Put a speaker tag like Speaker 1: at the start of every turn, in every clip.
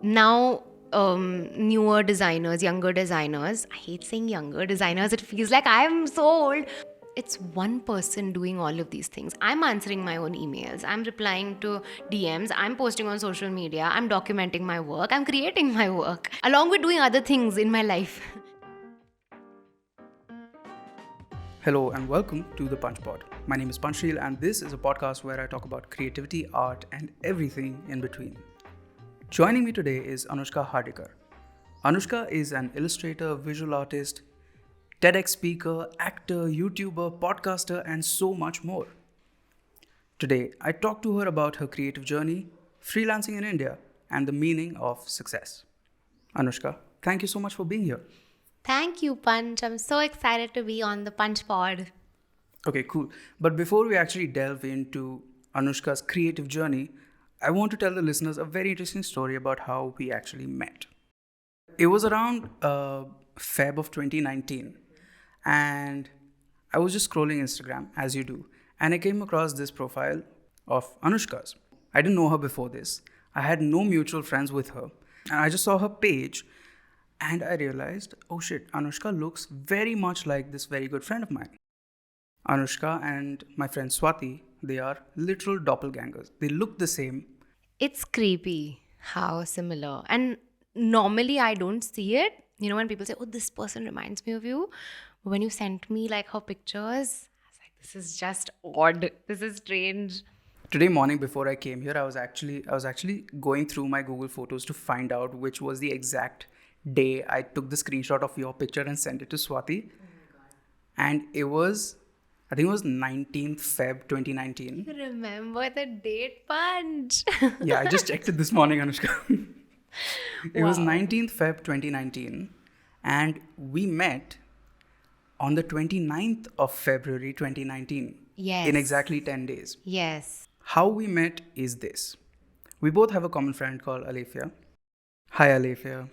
Speaker 1: now newer designers, younger designers, I hate saying younger designers, it feels like I'm so old. It's one person doing all of these things. I'm answering my own emails, I'm replying to DMs, I'm posting on social media, I'm documenting my work, I'm creating my work, along with doing other things in my life.
Speaker 2: Hello and welcome to the Punch Pod. My name is Panchsheel and this is a podcast where I talk about creativity, art, and everything in between. Joining me today is Annushka Hardikar. Annushka is an illustrator, visual artist, TEDx speaker, actor, YouTuber, podcaster, and so much more. Today, I talk to her about her creative journey, freelancing in India, and the meaning of success. Anushka, thank you so much for being here.
Speaker 1: Thank you, Punch. I'm so excited to be on the Punch Pod.
Speaker 2: Okay, cool. But before we actually delve into Anushka's creative journey, I want to tell the listeners a very interesting story about how we actually met. It was around Feb of 2019, and I was just scrolling Instagram, as you do, and I came across this profile of Anushka's. I didn't know her before this. I had no mutual friends with her, and I just saw her page, and I realized, oh shit, Anushka looks very much like this very good friend of mine. Anushka and my friend Swati, they are literal doppelgangers. They look the same.
Speaker 1: It's creepy how similar. And normally I don't see it. You know, when people say, oh, this person reminds me of you. But when you sent me like her pictures, I was like, this is just odd. This is strange.
Speaker 2: Today morning before I came here, I was actually going through my Google Photos to find out which was the exact day I took the screenshot of your picture and sent it to Swati. Oh my God. And I think it was 19th Feb 2019.
Speaker 1: You remember the date, Punch?
Speaker 2: Yeah, I just checked it this morning, Anushka. It was
Speaker 1: Wow.
Speaker 2: 19th Feb 2019, and we met on the 29th of February 2019.
Speaker 1: Yes.
Speaker 2: In exactly 10 days.
Speaker 1: Yes.
Speaker 2: How we met is this. We both have a common friend called Alefia. Hi, Alefia.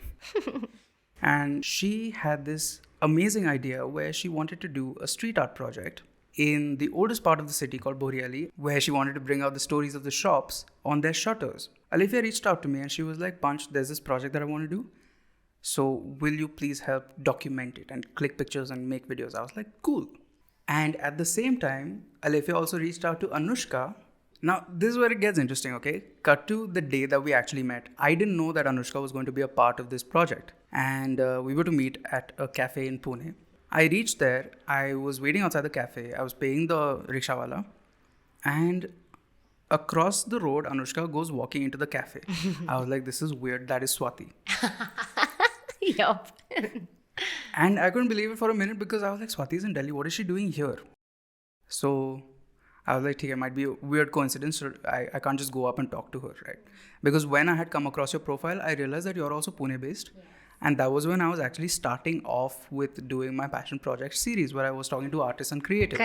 Speaker 2: And she had this amazing idea where she wanted to do a street art project in the oldest part of the city called Boreali, where she wanted to bring out the stories of the shops on their shutters. Alefia reached out to me and she was like, Punch, there's this project that I want to do. So will you please help document it and click pictures and make videos? I was like, cool. And at the same time, Alefia also reached out to Anushka. Now, this is where it gets interesting, okay? Cut to the day that we actually met. I didn't know that Anushka was going to be a part of this project. And we were to meet at a cafe in Pune. I reached there. I was waiting outside the cafe. I was paying the rickshawala. And across the road, Anushka goes walking into the cafe. I was like, this is weird. That is Swati.
Speaker 1: Yup.
Speaker 2: And I couldn't believe it for a minute because I was like, Swati's in Delhi. What is she doing here? So I was like, it might be a weird coincidence. So I can't just go up and talk to her, right? Because when I had come across your profile, I realized that you're also Pune based. Yes. And that was when I was actually starting off with doing my passion project series where I was talking to artists and creatives.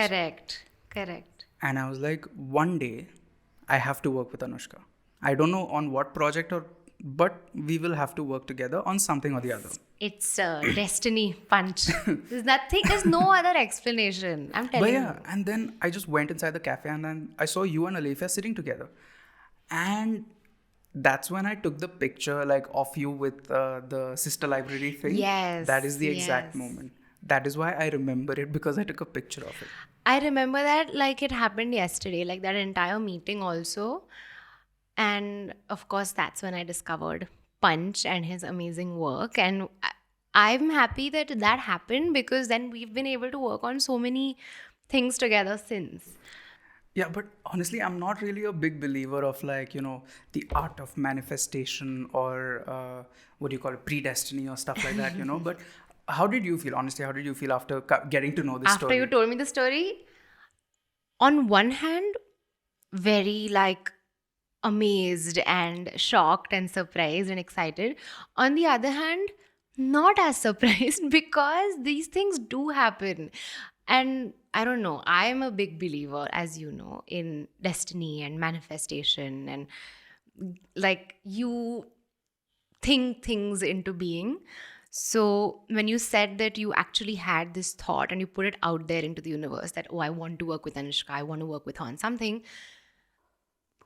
Speaker 1: Correct.
Speaker 2: And I was like, one day I have to work with Anushka. I don't know on what project but we will have to work together on something or the other.
Speaker 1: It's destiny, Punch. There's no other explanation. I'm telling you.
Speaker 2: And then I just went inside the cafe and then I saw you and Alefia sitting together. And that's when I took the picture of you with the sister library thing.
Speaker 1: Yes.
Speaker 2: That is the exact moment. That is why I remember it because I took a picture of it.
Speaker 1: I remember that like it happened yesterday, like that entire meeting also. And of course, that's when I discovered Punch and his amazing work. And I'm happy that happened because then we've been able to work on so many things together since.
Speaker 2: Yeah, but honestly, I'm not really a big believer of the art of manifestation or what do you call it, predestiny or stuff like that, But how did you feel? Honestly, how did you feel after getting to know this story?
Speaker 1: After you told me the story, on one hand, very amazed and shocked and surprised and excited. On the other hand, not as surprised because these things do happen. And I don't know, I am a big believer, as you know, in destiny and manifestation and you think things into being. So when you said that you actually had this thought and you put it out there into the universe that, oh, I want to work with Anushka, I want to work with her on something,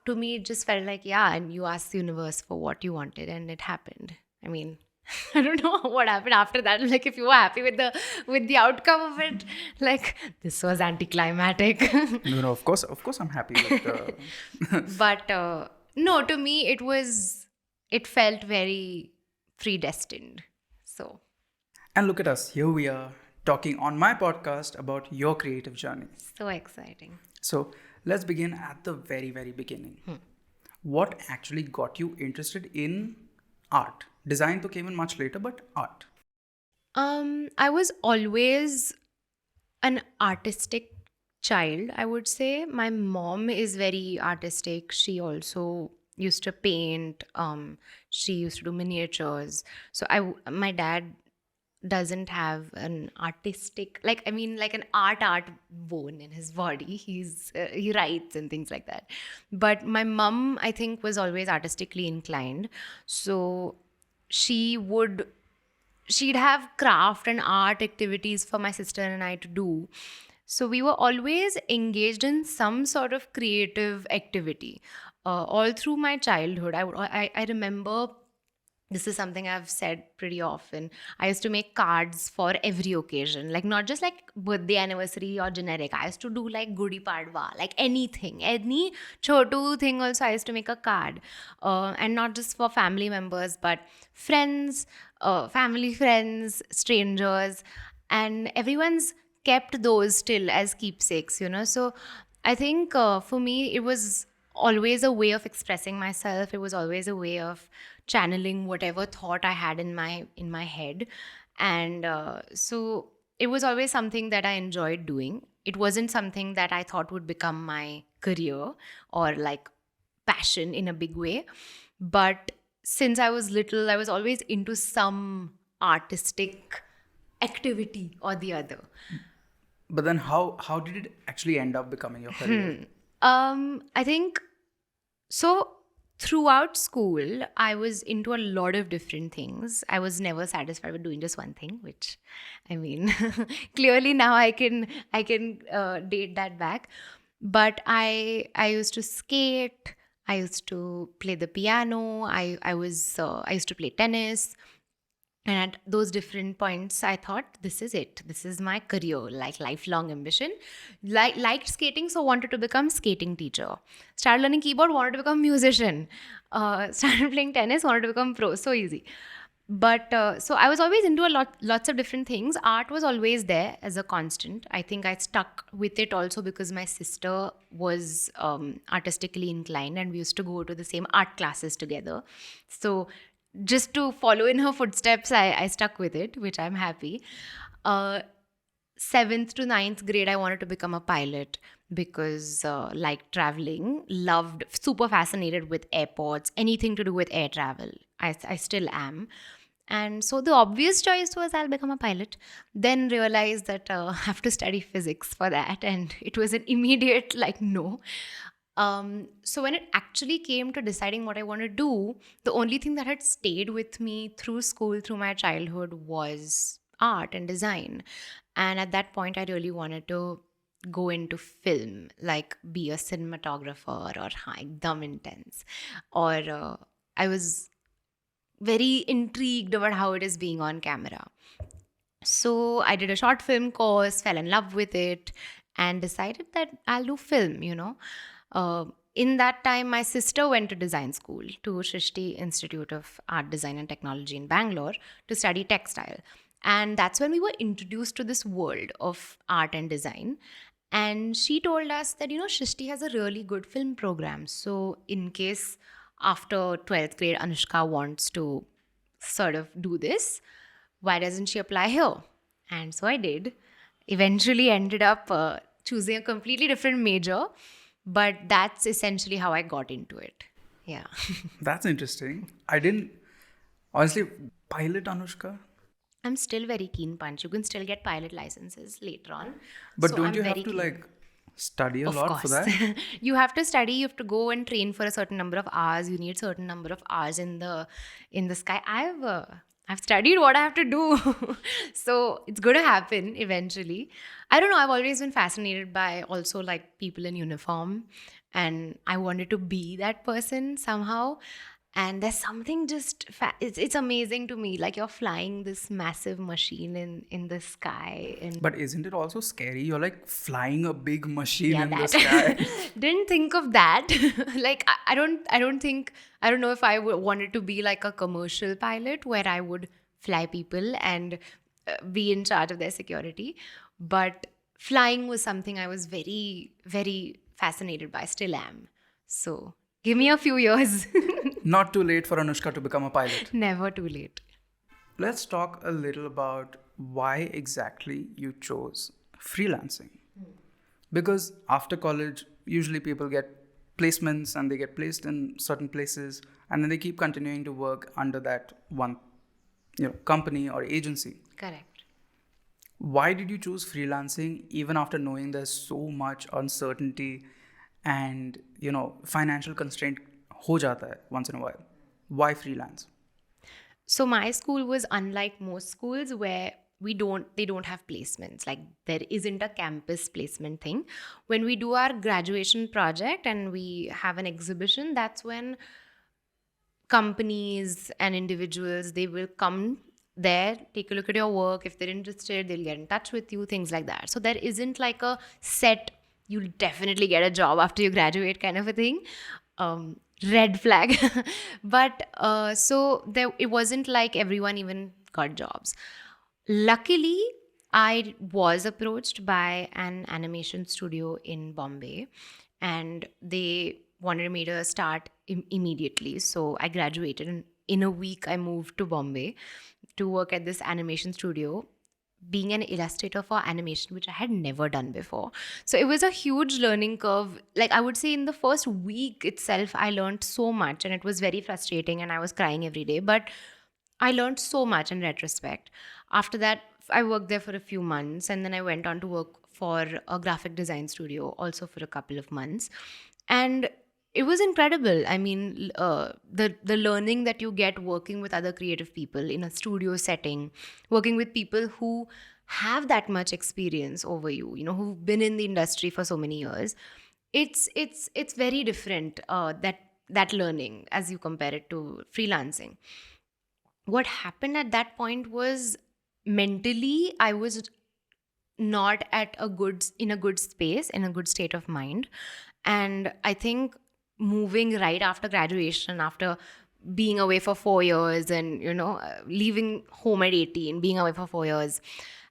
Speaker 1: to me it just felt like, yeah, and you asked the universe for what you wanted and it happened. I mean, I don't know what happened after that. Like, if you were happy with the outcome of it, like, this was anticlimactic.
Speaker 2: No, no, of course, I'm happy with the.
Speaker 1: But no, to me it felt very predestined. So
Speaker 2: And look at us, here we are talking on my podcast about your creative journey.
Speaker 1: so exciting.
Speaker 2: So let's begin at the very, very beginning. What actually got you interested in art? Design to came in much later, but art.
Speaker 1: I was always an artistic child, I would say. My mom is very artistic. She also used to paint. She used to do miniatures. So my dad doesn't have an artistic, like, I mean, like an art bone in his body. He writes and things like that. But my mom, I think, was always artistically inclined. So she would she'd have craft and art activities for my sister and I to do. So we were always engaged in some sort of creative activity all through my childhood. I remember, this is something I've said pretty often. I used to make cards for every occasion, like not just like birthday, anniversary, or generic. I used to do like Gudi Padwa, like anything, any chotu thing. Also, I used to make a card, and not just for family members, but friends, family friends, strangers, and everyone's kept those still as keepsakes. So I think for me, it was always a way of expressing myself. It was always a way of channeling whatever thought I had in my head, and so it was always something that I enjoyed doing. It wasn't something that I thought would become my career or like passion in a big way, but since I was little, I was always into some artistic activity or the other.
Speaker 2: But then how did it actually end up becoming your career?
Speaker 1: I think so. Throughout school, I was into a lot of different things. I was never satisfied with doing just one thing, which, I mean, clearly now I can date that back. But I used to skate. I used to play the piano. I used to play tennis. And at those different points, I thought, this is it. This is my career, like lifelong ambition. Liked skating, so wanted to become skating teacher. Started learning keyboard, wanted to become musician. Started playing tennis, wanted to become pro. So easy. But so I was always into lots of different things. Art was always there as a constant. I think I stuck with it also because my sister was artistically inclined, and we used to go to the same art classes together. So just to follow in her footsteps, I stuck with it, which I'm happy. 7th to 9th grade, I wanted to become a pilot because liked traveling, loved, super fascinated with airports, anything to do with air travel. I still am. And so the obvious choice was I'll become a pilot. Then realized that I have to study physics for that. And it was an immediate, like, no. So when it actually came to deciding what I want to do, the only thing that had stayed with me through school, through my childhood, was art and design. And at that point, I really wanted to go into film, like be a cinematographer or dumb intense. Or I was very intrigued about how it is being on camera. So I did a short film course, fell in love with it, and decided that I'll do film. In that time, my sister went to design school to Shrishti Institute of Art, Design and Technology in Bangalore to study textile. And that's when we were introduced to this world of art and design. And she told us that, Shrishti has a really good film program. So in case after 12th grade, Anushka wants to sort of do this, why doesn't she apply here? And so I did. Eventually ended up choosing a completely different major, but that's essentially how I got into it. Yeah.
Speaker 2: That's interesting. I didn't honestly pilot, Anushka.
Speaker 1: I'm still very keen, Punch. You can still get pilot licenses later on.
Speaker 2: But
Speaker 1: So
Speaker 2: don't
Speaker 1: I'm
Speaker 2: you
Speaker 1: very
Speaker 2: have to
Speaker 1: keen.
Speaker 2: like study a
Speaker 1: Of
Speaker 2: lot for
Speaker 1: course.
Speaker 2: that?
Speaker 1: You have to study, you have to go and train for a certain number of hours. You need certain number of hours in the sky. I've studied what I have to do. So it's going to happen eventually. I don't know, I've always been fascinated by also like people in uniform. and I wanted to be that person somehow. And there's something just it's amazing to me, like you're flying this massive machine in the sky. And
Speaker 2: But isn't it also scary? You're like flying a big machine
Speaker 1: yeah,
Speaker 2: in the
Speaker 1: that
Speaker 2: sky.
Speaker 1: didn't think of that. Like I don't think, I don't know if I wanted to be like a commercial pilot where I would fly people and be in charge of their security. But flying was something I was very, very fascinated by, still am. So give me a few years.
Speaker 2: Not too late for Anushka to become a pilot.
Speaker 1: Never too late.
Speaker 2: Let's talk a little about why exactly you chose freelancing. Because after college, usually people get placements and they get placed in certain places, and then they keep continuing to work under that one, company or agency.
Speaker 1: Correct.
Speaker 2: Why did you choose freelancing even after knowing there's so much uncertainty and financial constraint ho jata hai once in a while? Why freelance?
Speaker 1: So my school was unlike most schools where they don't have placements. Like there isn't a campus placement thing. When we do our graduation project and we have an exhibition, that's when companies and individuals, they will come there, take a look at your work. If they're interested, they'll get in touch with you, things like that. So there isn't like a set, you'll definitely get a job after you graduate kind of a thing. Red flag. But so there, it wasn't like everyone even got jobs. Luckily, I was approached by an animation studio in Bombay, and they wanted me to start immediately. So I graduated, and in a week, I moved to Bombay to work at this animation studio, being an illustrator for animation, which I had never done before. So it was a huge learning curve. Like I would say, in the first week itself, I learned so much, and it was very frustrating, and I was crying every day. But I learned so much in retrospect. After that, I worked there for a few months, and then I went on to work for a graphic design studio also for a couple of months. And it was incredible. I mean, the learning that you get working with other creative people in a studio setting, working with people who have that much experience over you, who've been in the industry for so many years, it's very different. That learning as you compare it to freelancing. What happened at that point was, mentally I was not at a good in a good space, in a good state of mind. And I think moving right after graduation, after being away for 4 years, and leaving home at 18, being away for 4 years,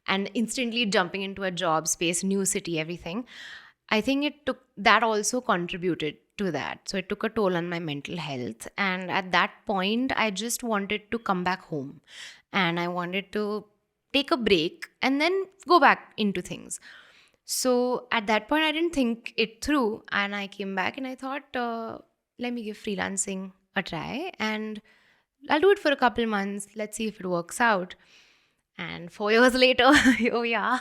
Speaker 1: and instantly jumping into a job space, new city, everything, I think it took that also contributed to that. So it took a toll on my mental health. And at that point, I just wanted to come back home, and I wanted to take a break and then go back into things. So at that point, I didn't think it through. And I came back and I thought, let me give freelancing a try. And I'll do it for a couple months. Let's see if it works out. And 4 years later, here we are.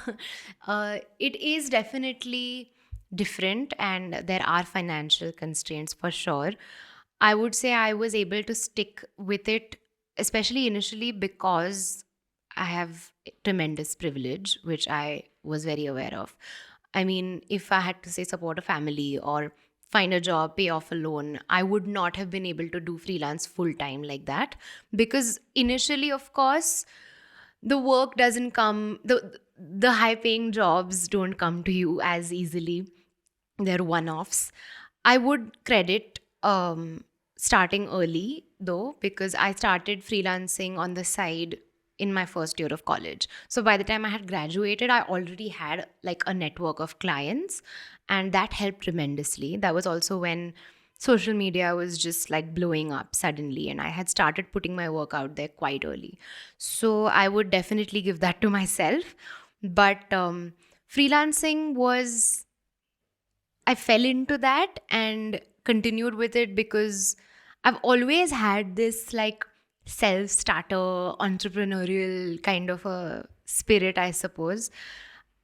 Speaker 1: It is definitely different, and there are financial constraints for sure. I would say I was able to stick with it, especially initially, because I have tremendous privilege, which I was very aware of. I mean, if I had to say support a family or find a job, pay off a loan, I would not have been able to do freelance full time like that. Because initially, of course, the work doesn't come, the high paying jobs don't come to you as easily. They're one offs. I would credit starting early though, because I started freelancing on the side in my first year of college. So by the time I had graduated, I already had like a network of clients, and that helped tremendously. That was also when social media was just like blowing up suddenly, and I had started putting my work out there quite early. So I would definitely give that to myself. But freelancing was, I fell into that and continued with it because I've always had this like self starter entrepreneurial kind of a spirit, I suppose.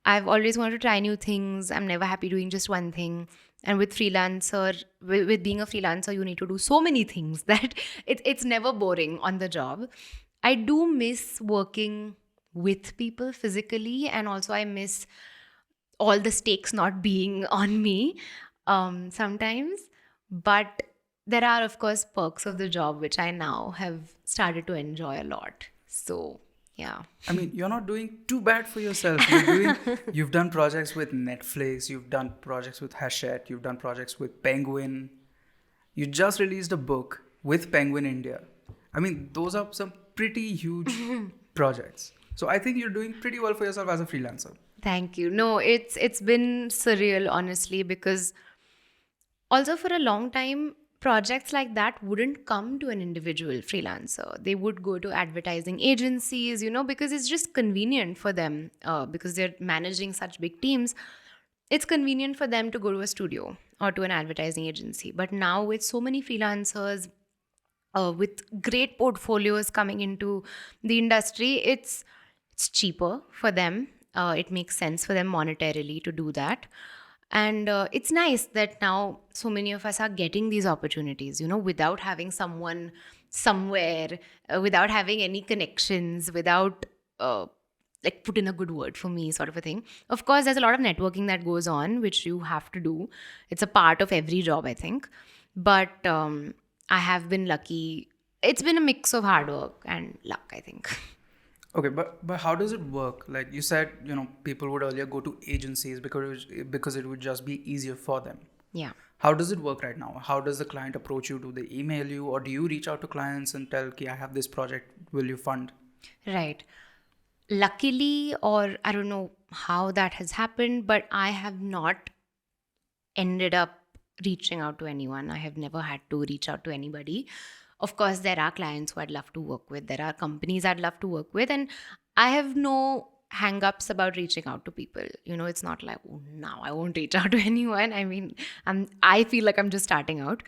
Speaker 1: I've always wanted to try new things. I'm never happy doing just one thing. And with being a freelancer, you need to do so many things that it's never boring on the job. I do miss working with people physically, and also I miss all the stakes not being on me. sometimes. But there are, of course, perks of the job which I now have started to enjoy a lot. So, yeah.
Speaker 2: I mean, you're not doing too bad for yourself. You've done projects with Netflix, you've done projects with Hachette, you've done projects with Penguin. You just released a book with Penguin India. I mean, those are some pretty huge projects. So I think you're doing pretty well for yourself as a freelancer.
Speaker 1: Thank you. No, it's been surreal, honestly, because also for a long time, projects like that wouldn't come to an individual freelancer. They would go to advertising agencies, because it's just convenient for them, because they're managing such big teams. It's convenient for them to go to a studio or to an advertising agency. But now, with so many freelancers, with great portfolios coming into the industry, it's cheaper for them. It makes sense for them monetarily to do that. And it's nice that now so many of us are getting these opportunities, without having someone somewhere, without having any connections, without like put in a good word for me, sort of a thing. Of course, there's a lot of networking that goes on, which you have to do. It's a part of every job, I think. But I have been lucky. It's been a mix of hard work and luck, I think.
Speaker 2: Okay, but how does it work? Like you said, people would earlier go to agencies because it would just be easier for them.
Speaker 1: Yeah.
Speaker 2: How does it work right now? How does the client approach you? Do they email you, or do you reach out to clients and tell, "Okay, I have this project. Will you fund?"
Speaker 1: Right. Luckily, or I don't know how that has happened, but I have not ended up reaching out to anyone. I have never had to reach out to anybody. Of course, there are clients who I'd love to work with. There are companies I'd love to work with. And I have no hang-ups about reaching out to people. It's not like, oh, now I won't reach out to anyone. I mean, I feel like I'm just starting out.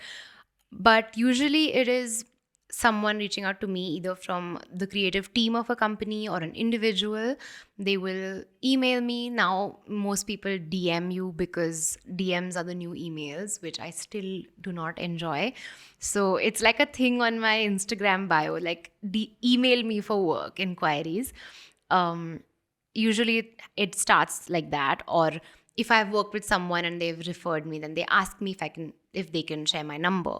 Speaker 1: But usually it is someone reaching out to me, either from the creative team of a company or an individual. They will email me. Now most people DM you, because DMs are the new emails, which I still do not enjoy. So it's like a thing on my Instagram bio, like email me for work inquiries. Usually it starts like that. Or if I've worked with someone and they've referred me, then they ask me if they can share my number.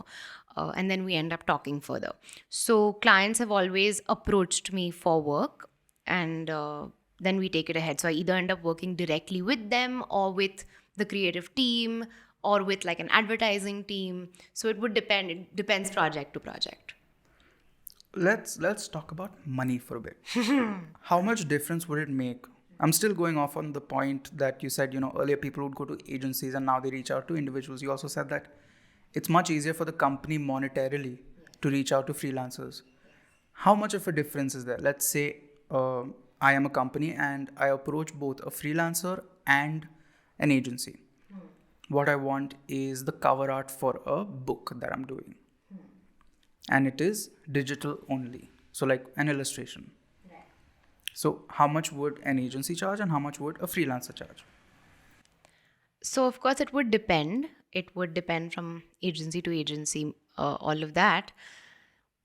Speaker 1: And then we end up talking further. So clients have always approached me for work, and then we take it ahead. So I either end up working directly with them, or with the creative team, or with like an advertising team. So it would depend. It depends project to project.
Speaker 2: Let's talk about money for a bit. How much difference would it make? I'm still going off on the point that you said, earlier people would go to agencies and now they reach out to individuals. You also said that it's much easier for the company monetarily to reach out to freelancers. How much of a difference is there? Let's say I am a company and I approach both a freelancer and an agency. What I want is the cover art for a book that I'm doing. And it is digital only. So like an illustration. So how much would an agency charge and how much would a freelancer charge?
Speaker 1: So, of course, it would depend. It would depend from agency to agency, all of that.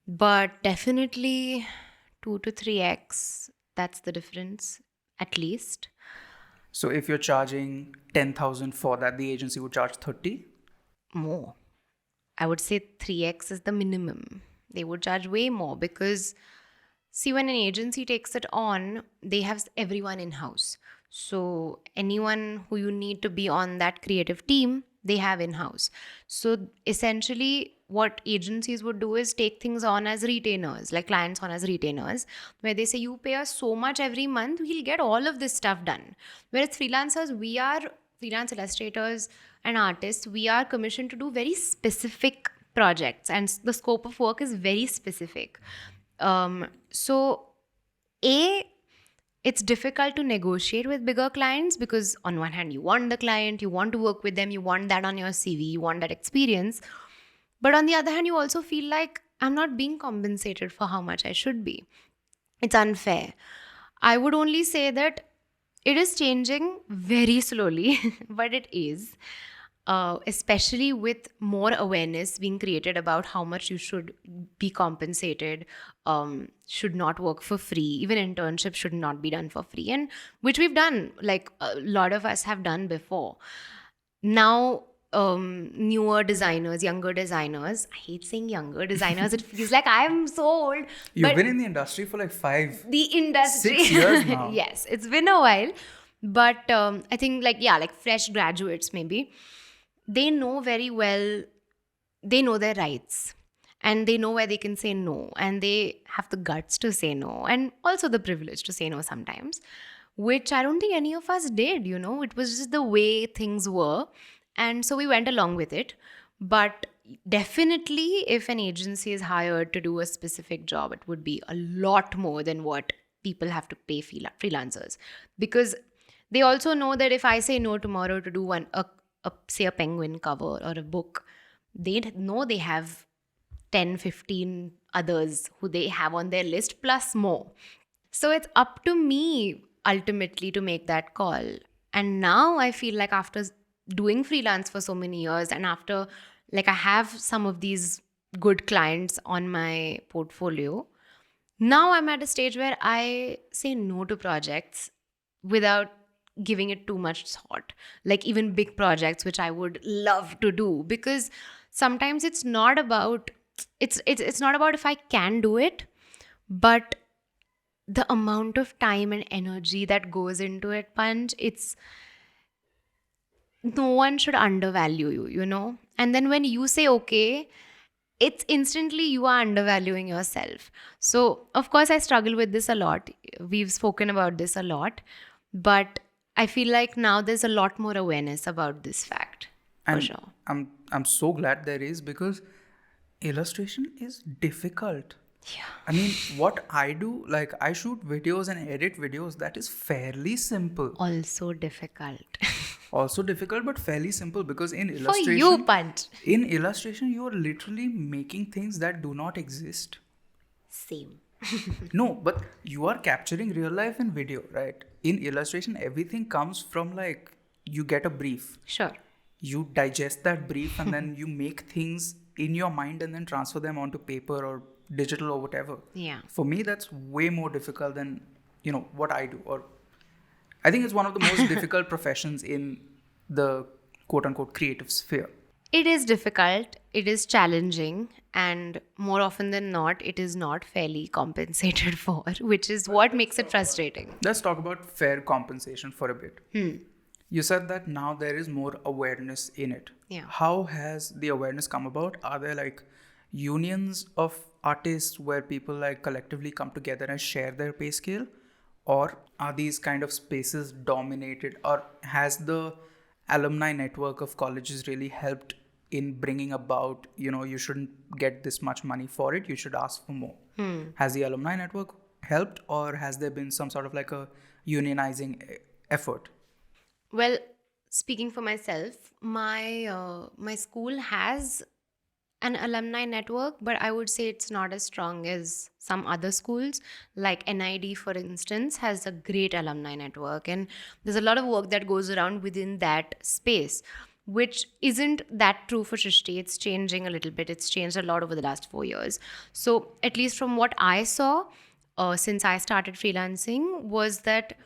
Speaker 1: But definitely 2 to 3x, that's the difference, at least.
Speaker 2: So if you're charging 10,000 for that, the agency would charge 30?
Speaker 1: More. I would say 3x is the minimum. They would charge way more because, see, when an agency takes it on, they have everyone in-house. So anyone who you need to be on that creative team, they have in-house. So essentially what agencies would do is take things on as retainers, like clients on as retainers, where they say, you pay us so much every month, we'll get all of this stuff done. Whereas freelancers, we are freelance illustrators and artists, we are commissioned to do very specific projects, and the scope of work is very specific. So it's difficult to negotiate with bigger clients because on one hand, you want the client, you want to work with them, you want that on your CV, you want that experience. But on the other hand, you also feel like I'm not being compensated for how much I should be. It's unfair. I would only say that it is changing very slowly, but it is. Especially with more awareness being created about how much you should be compensated, should not work for free. Even internships should not be done for free, and which we've done, like a lot of us have done before. Now, newer designers, younger designers. I hate saying younger designers. It feels like I'm so old.
Speaker 2: You've
Speaker 1: But
Speaker 2: been in the industry for like
Speaker 1: the industry,
Speaker 2: 6 years now.
Speaker 1: yes, it's been a while. But I think like fresh graduates maybe, they know very well, they know their rights, and they know where they can say no, and they have the guts to say no, and also the privilege to say no sometimes, which I don't think any of us did. It was just the way things were, and so we went along with it. But definitely, if an agency is hired to do a specific job, it would be a lot more than what people have to pay freelancers, because they also know that if I say no tomorrow to do say a penguin cover or a book, they know they have 10, 15 others who they have on their list plus more. So it's up to me ultimately to make that call. And now I feel like after doing freelance for so many years, and after I have some of these good clients on my portfolio, now I'm at a stage where I say no to projects without giving it too much thought. Like even big projects which I would love to do, because sometimes it's not about it's not about if I can do it, but the amount of time and energy that goes into it, Punch, it's no one should undervalue you. And then when you say okay, it's instantly you are undervaluing yourself. So, of course, I struggle with this a lot. We've spoken about this a lot, but I feel like now there's a lot more awareness about this fact, for
Speaker 2: And
Speaker 1: sure.
Speaker 2: I'm so glad there is, because illustration is difficult.
Speaker 1: Yeah.
Speaker 2: I mean, what I do, like I shoot videos and edit videos, that is fairly simple.
Speaker 1: Also difficult.
Speaker 2: Also difficult, but fairly simple, because in
Speaker 1: For you, Punch.
Speaker 2: illustration, you are literally making things that do not exist.
Speaker 1: Same.
Speaker 2: No, but you are capturing real life in video, right? In illustration, everything comes from like you get a brief,
Speaker 1: Sure.
Speaker 2: you digest that brief, and then you make things in your mind and then transfer them onto paper or digital or whatever.
Speaker 1: Yeah.
Speaker 2: For me, that's way more difficult than what I do. Or I think it's one of the most difficult professions in the quote unquote creative sphere.
Speaker 1: It is difficult, it is challenging, and more often than not, it is not fairly compensated for, which is what makes it frustrating.
Speaker 2: Let's talk about fair compensation for a bit. You said that now there is more awareness in it.
Speaker 1: Yeah.
Speaker 2: How has the awareness come about? Are there like unions of artists where people like collectively come together and share their pay scale? Or are these kind of spaces dominated? Or has the alumni network of colleges really helped in bringing about, you shouldn't get this much money for it, you should ask for more? Has the alumni network helped, or has there been some sort of like a unionizing effort?
Speaker 1: Well, speaking for myself, my school has an alumni network, but I would say it's not as strong as some other schools. Like NID, for instance, has a great alumni network, and there's a lot of work that goes around within that space, which isn't that true for Shrishti. It's changing a little bit. It's changed a lot over the last 4 years. So, at least from what I saw, since I started freelancing, was that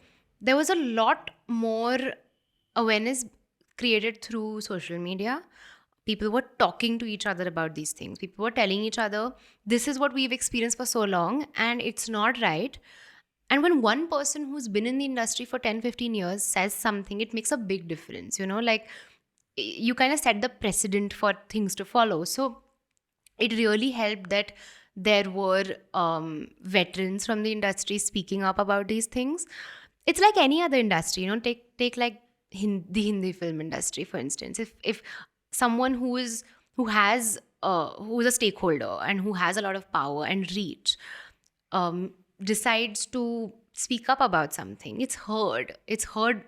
Speaker 1: there was a lot more awareness created through social media. People were talking to each other about these things. People were telling each other, this is what we've experienced for so long, and it's not right. And when one person who's been in the industry for 10, 15 years says something, it makes a big difference. Like you kind of set the precedent for things to follow. So it really helped that there were veterans from the industry speaking up about these things. It's like any other industry, take like the Hindi film industry, for instance. If someone who's a stakeholder and who has a lot of power and reach decides to speak up about something, it's heard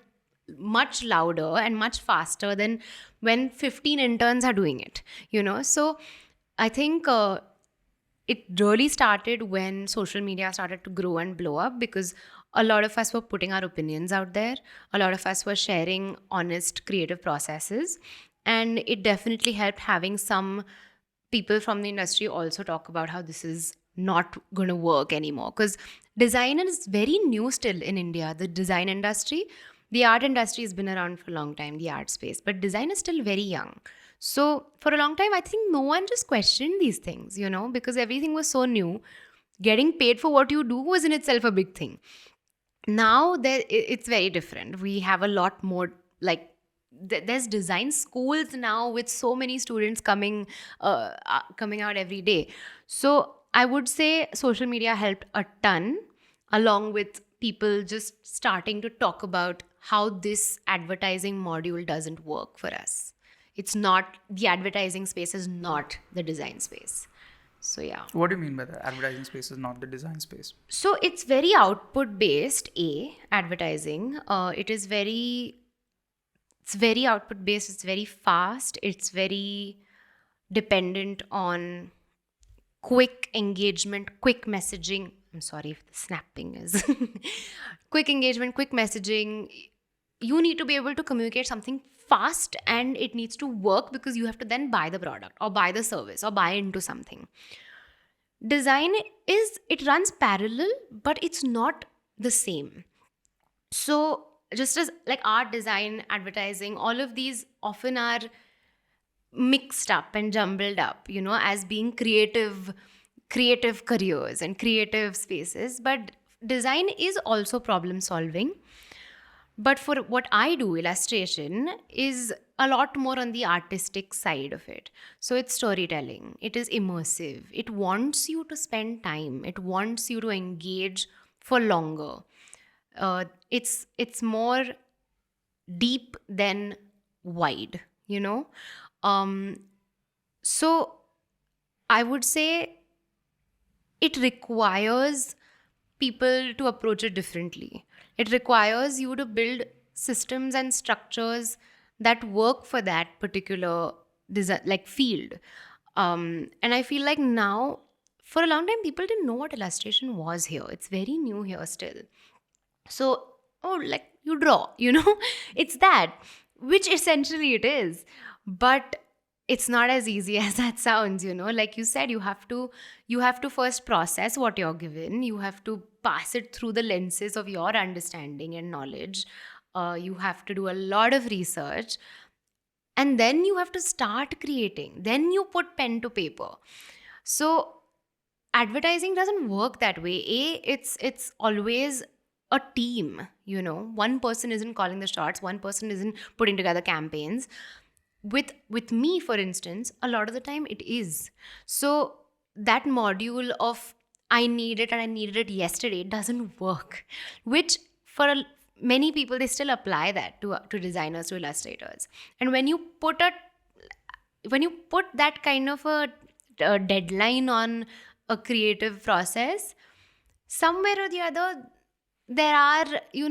Speaker 1: much louder and much faster than when 15 interns are doing it. So I think it really started when social media started to grow and blow up, because a lot of us were putting our opinions out there. A lot of us were sharing honest creative processes. And it definitely helped having some people from the industry also talk about how this is not going to work anymore. Because design is very new still in India, the design industry. The art industry has been around for a long time, the art space, but design is still very young. So for a long time, I think no one just questioned these things, because everything was so new. Getting paid for what you do was in itself a big thing. Now it's very different. We have a lot more, like, there's design schools now with so many students coming out every day. So I would say social media helped a ton, along with people just starting to talk about how this advertising module doesn't work for us. It's not, the advertising space is not the design space. So yeah.
Speaker 2: What do you mean by that? Advertising space is not the design space.
Speaker 1: So it's very output based, advertising. It's very output based, it's very fast, it's very dependent on quick engagement, quick messaging. I'm sorry if the snapping is quick engagement, quick messaging. You need to be able to communicate something fast, and it needs to work because you have to then buy the product or buy the service or buy into something. Design it runs parallel, but it's not the same. So just as like art, design, advertising, all of these often are mixed up and jumbled up, as being creative careers and creative spaces. But design is also problem solving. But for what I do, illustration is a lot more on the artistic side of it. So it's storytelling, it is immersive, it wants you to spend time, it wants you to engage for longer. It's more deep than wide, So I would say it requires people to approach it differently. It requires you to build systems and structures that work for that particular design, like field. And I feel like now, for a long time, people didn't know what illustration was here. It's very new here still. So, like you draw, it's that, which essentially it is. But it's not as easy as that sounds, like you said, you have to first process what you're given. You have to pass it through the lenses of your understanding and knowledge. You have to do a lot of research, and then you have to start creating. Then you put pen to paper. So advertising doesn't work that way. It's always a team. One person isn't calling the shots, one person isn't putting together campaigns. With me, for instance, a lot of the time it is. So that module of I need it and I needed it yesterday doesn't work, which for many people, they still apply that to designers, to illustrators. And when you put that kind of a deadline on a creative process, somewhere or the other, there are, you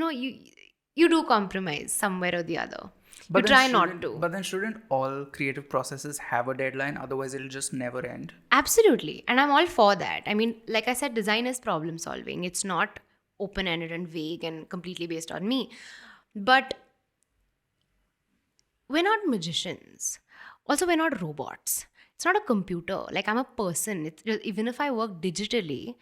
Speaker 1: do compromise somewhere or the other. You try not to.
Speaker 2: But then shouldn't all creative processes have a deadline? Otherwise, it'll just never end.
Speaker 1: Absolutely. And I'm all for that. I mean, like I said, design is problem solving. It's not open ended and vague and completely based on me. But we're not magicians. Also, we're not robots. It's not a computer. Like, I'm a person. Even if I work digitally,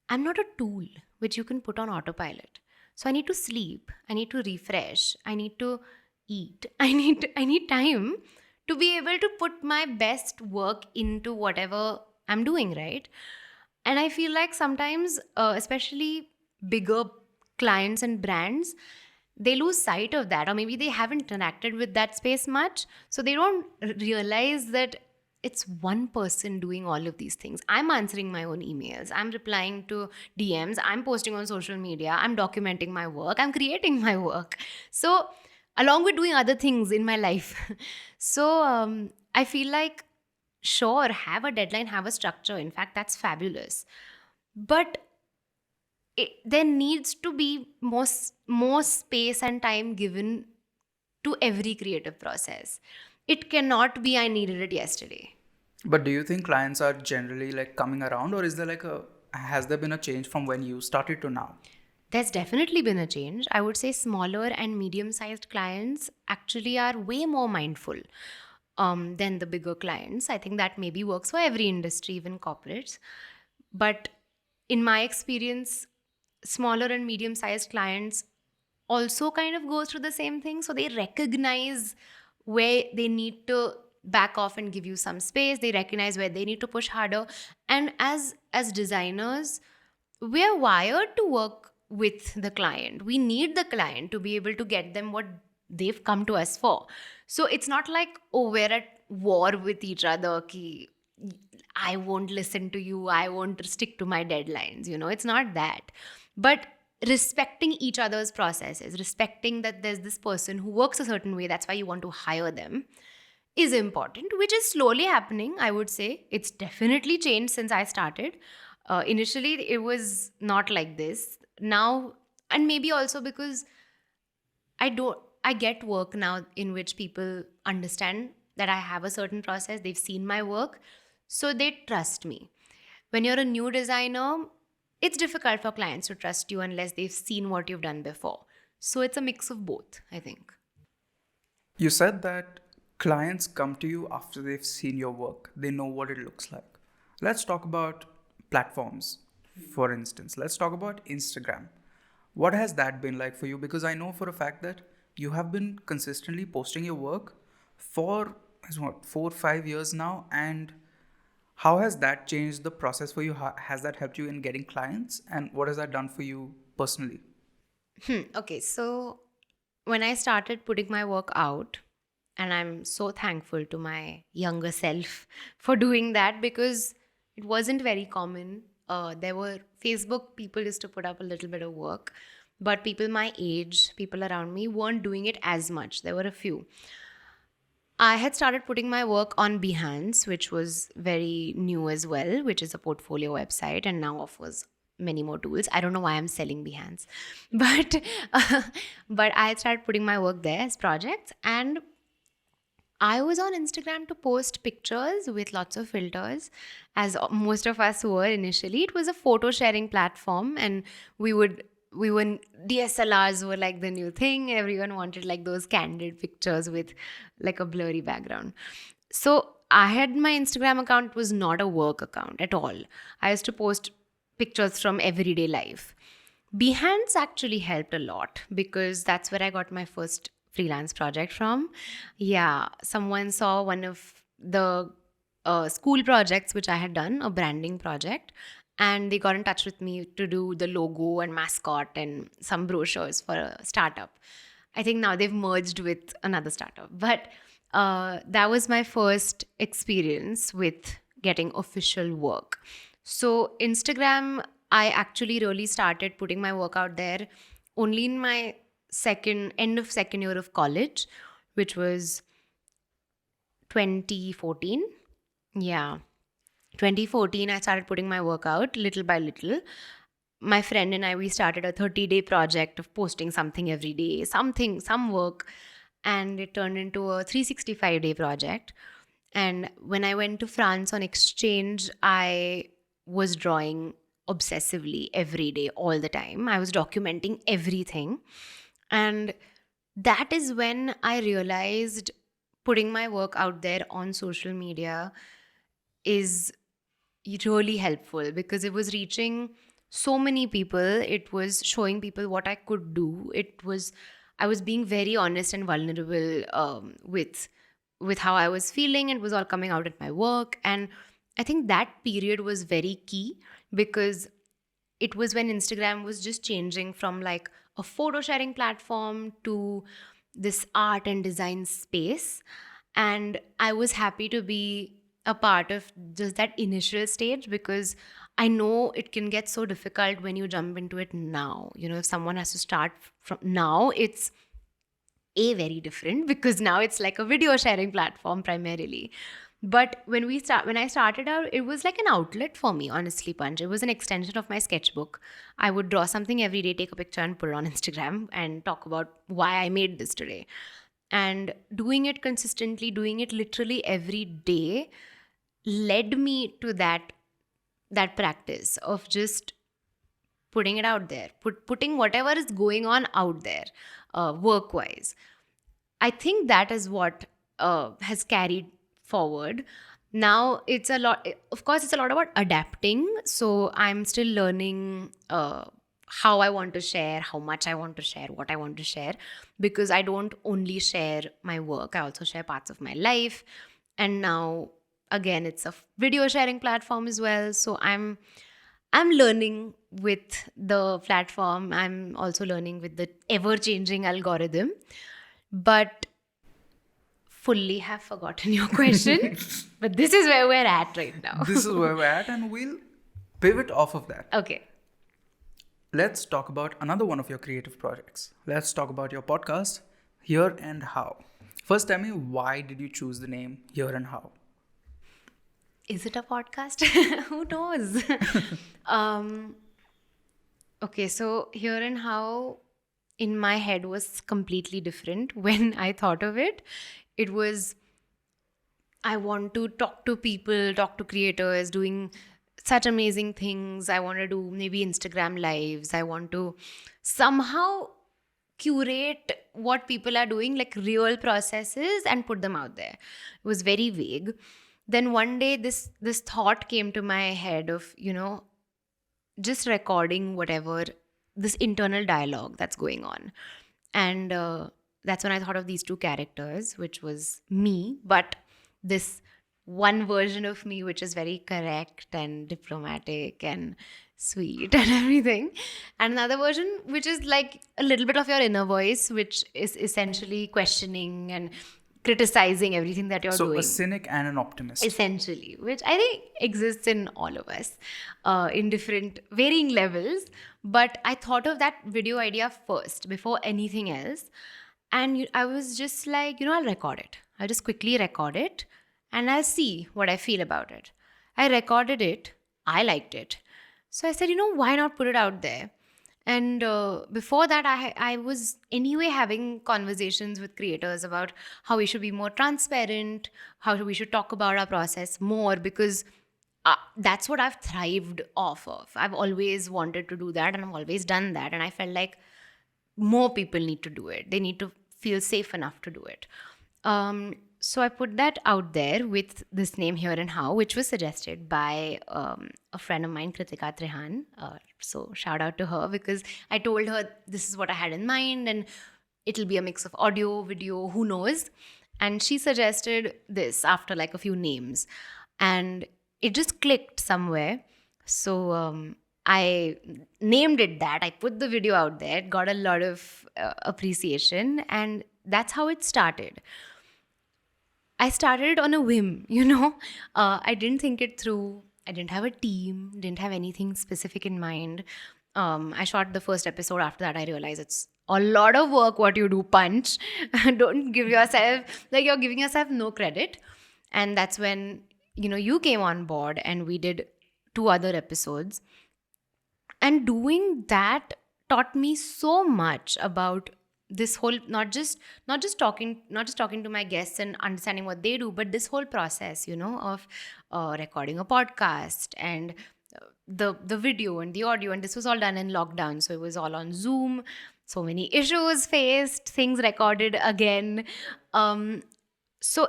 Speaker 1: I'm not a tool which you can put on autopilot. So I need to sleep. I need to refresh. I need to eat. I need time to be able to put my best work into whatever I'm doing, right? And I feel like sometimes, especially bigger clients and brands, they lose sight of that, or maybe they haven't interacted with that space much. So they don't realize that it's one person doing all of these things. I'm answering my own emails, I'm replying to DMs, I'm posting on social media, I'm documenting my work, I'm creating my work. So, along with doing other things in my life. So, I feel like, sure, have a deadline, have a structure. In fact, that's fabulous. But there needs to be more space and time given to every creative process. It cannot be I needed it yesterday.
Speaker 2: But do you think clients are generally like coming around, or is there has there been a change from when you started to now?
Speaker 1: There's definitely been a change. I would say smaller and medium-sized clients actually are way more mindful than the bigger clients. I think that maybe works for every industry, even corporates. But in my experience, smaller and medium-sized clients also kind of goes through the same thing. So they recognize where they need to back off and give you some space. They recognize where they need to push harder. And as designers, we're wired to work with the client. We need the client to be able to get them what they've come to us for. So it's not like, oh, we're at war with each other. Ki, I won't listen to you. I won't stick to my deadlines. It's not that. But respecting each other's processes, respecting that there's this person who works a certain way, that's why you want to hire them, is important, which is slowly happening, I would say. It's definitely changed since I started. Initially, it was not like this. Now, and maybe also because I get work now in which people understand that I have a certain process, they've seen my work, so they trust me. When you're a new designer, it's difficult for clients to trust you unless they've seen what you've done before. So it's a mix of both, I think.
Speaker 2: You said that clients come to you after they've seen your work, they know what it looks like. Let's talk about platforms, for instance. Let's talk about Instagram. What has that been like for you? Because I know for a fact that you have been consistently posting your work for what, 4 or 5 years now. And how has that changed the process for you? Has that helped you in getting clients? And what has that done for you personally?
Speaker 1: Okay, so when I started putting my work out, and I'm so thankful to my younger self for doing that because it wasn't very common. There were Facebook people used to put up a little bit of work, but people my age, people around me, weren't doing it as much. There were a few. I had started putting my work on Behance, which was very new as well, which is a portfolio website and now offers many more tools. I don't know why I'm selling Behance, but but I had started putting my work there as projects, and I was on Instagram to post pictures with lots of filters, as most of us were initially. It was a photo sharing platform, and we were DSLRs were like the new thing. Everyone wanted like those candid pictures with like a blurry background. So I had my Instagram account was not a work account at all. I used to post pictures from everyday life. Behance actually helped a lot because that's where I got my first freelance project from. Yeah, someone saw one of the school projects which I had done, a branding project, and they got in touch with me to do the logo and mascot and some brochures for a startup. I think now they've merged with another startup, but that was my first experience with getting official work. So, Instagram, I actually really started putting my work out there only in my end of second year of college, which was 2014. Yeah, 2014, I started putting my work out little by little. My friend and I, we started a 30-day project of posting something every day, some work, and it turned into a 365-day project. And when I went to France on exchange, I was drawing obsessively every day, all the time. I was documenting everything. And that is when I realized putting my work out there on social media is really helpful because it was reaching so many people. It was showing people what I could do. I was being very honest and vulnerable with how I was feeling. It was all coming out at my work, and I think that period was very key because it was when Instagram was just changing from like a photo sharing platform to this art and design space. And I was happy to be a part of just that initial stage because I know it can get so difficult when you jump into it now. If someone has to start from now, it's very different because now it's like a video sharing platform primarily. But when I started out, it was like an outlet for me, honestly, Punch. It was an extension of my sketchbook. I would draw something every day, take a picture and put it on Instagram and talk about why I made this today. And doing it consistently, doing it literally every day led me to that practice of just putting it out there, putting whatever is going on out there, work wise. I think that is what has carried forward. Now of course, it's a lot about adapting. So I'm still learning how I want to share, how much I want to share, what I want to share, because I don't only share my work, I also share parts of my life. And now again, it's a video sharing platform as well. So I'm learning with the platform. I'm also learning with the ever changing algorithm. But fully have forgotten your question. But this is where we're at right now.
Speaker 2: This is where we're at, and we'll pivot off of that.
Speaker 1: Okay.
Speaker 2: Let's talk about another one of your creative projects. Let's talk about your podcast, Here and How. First, tell me, why did you choose the name Here and How?
Speaker 1: Is it a podcast? Who knows? um, okay, so Here and How in my head was completely different when I thought of it. It was, I want to talk to people, talk to creators doing such amazing things. I want to do maybe Instagram lives. I want to somehow curate what people are doing, like real processes, and put them out there. It was very vague. Then one day this thought came to my head of, just recording whatever, this internal dialogue that's going on. And that's when I thought of these two characters, which was me, but this one version of me which is very correct and diplomatic and sweet and everything, and another version which is like a little bit of your inner voice, which is essentially questioning and criticizing everything that you're
Speaker 2: So,
Speaker 1: doing.
Speaker 2: a cynic and an optimist.
Speaker 1: Essentially, which I think exists in all of us, in different varying levels. But I thought of that video idea first before anything else. And I was just like, I'll record it. I'll just quickly record it and I'll see what I feel about it. I recorded it. I liked it. So I said, why not put it out there? And before that, I was anyway having conversations with creators about how we should be more transparent, how we should talk about our process more, because that's what I've thrived off of. I've always wanted to do that and I've always done that. And I felt like more people need to do it. They need to feel safe enough to do it. So I put that out there with this name Here and How, which was suggested by a friend of mine, Kritika Trehan. So shout out to her, because I told her this is what I had in mind and it'll be a mix of audio, video, who knows. And she suggested this after like a few names. And it just clicked somewhere. So I named it that. I put the video out there. It got a lot of appreciation. And that's how it started. I started on a whim, I didn't think it through. I didn't have a team, didn't have anything specific in mind. I shot the first episode. After that, I realized it's a lot of work what you do, Punch. Don't give yourself, like you're giving yourself no credit. And that's when, you came on board and we did 2 other episodes. And doing that taught me so much about this whole, not just talking to my guests and understanding what they do, but this whole process of recording a podcast and the video and the audio. And this was all done in lockdown, so it was all on Zoom. So many issues faced, things recorded again. So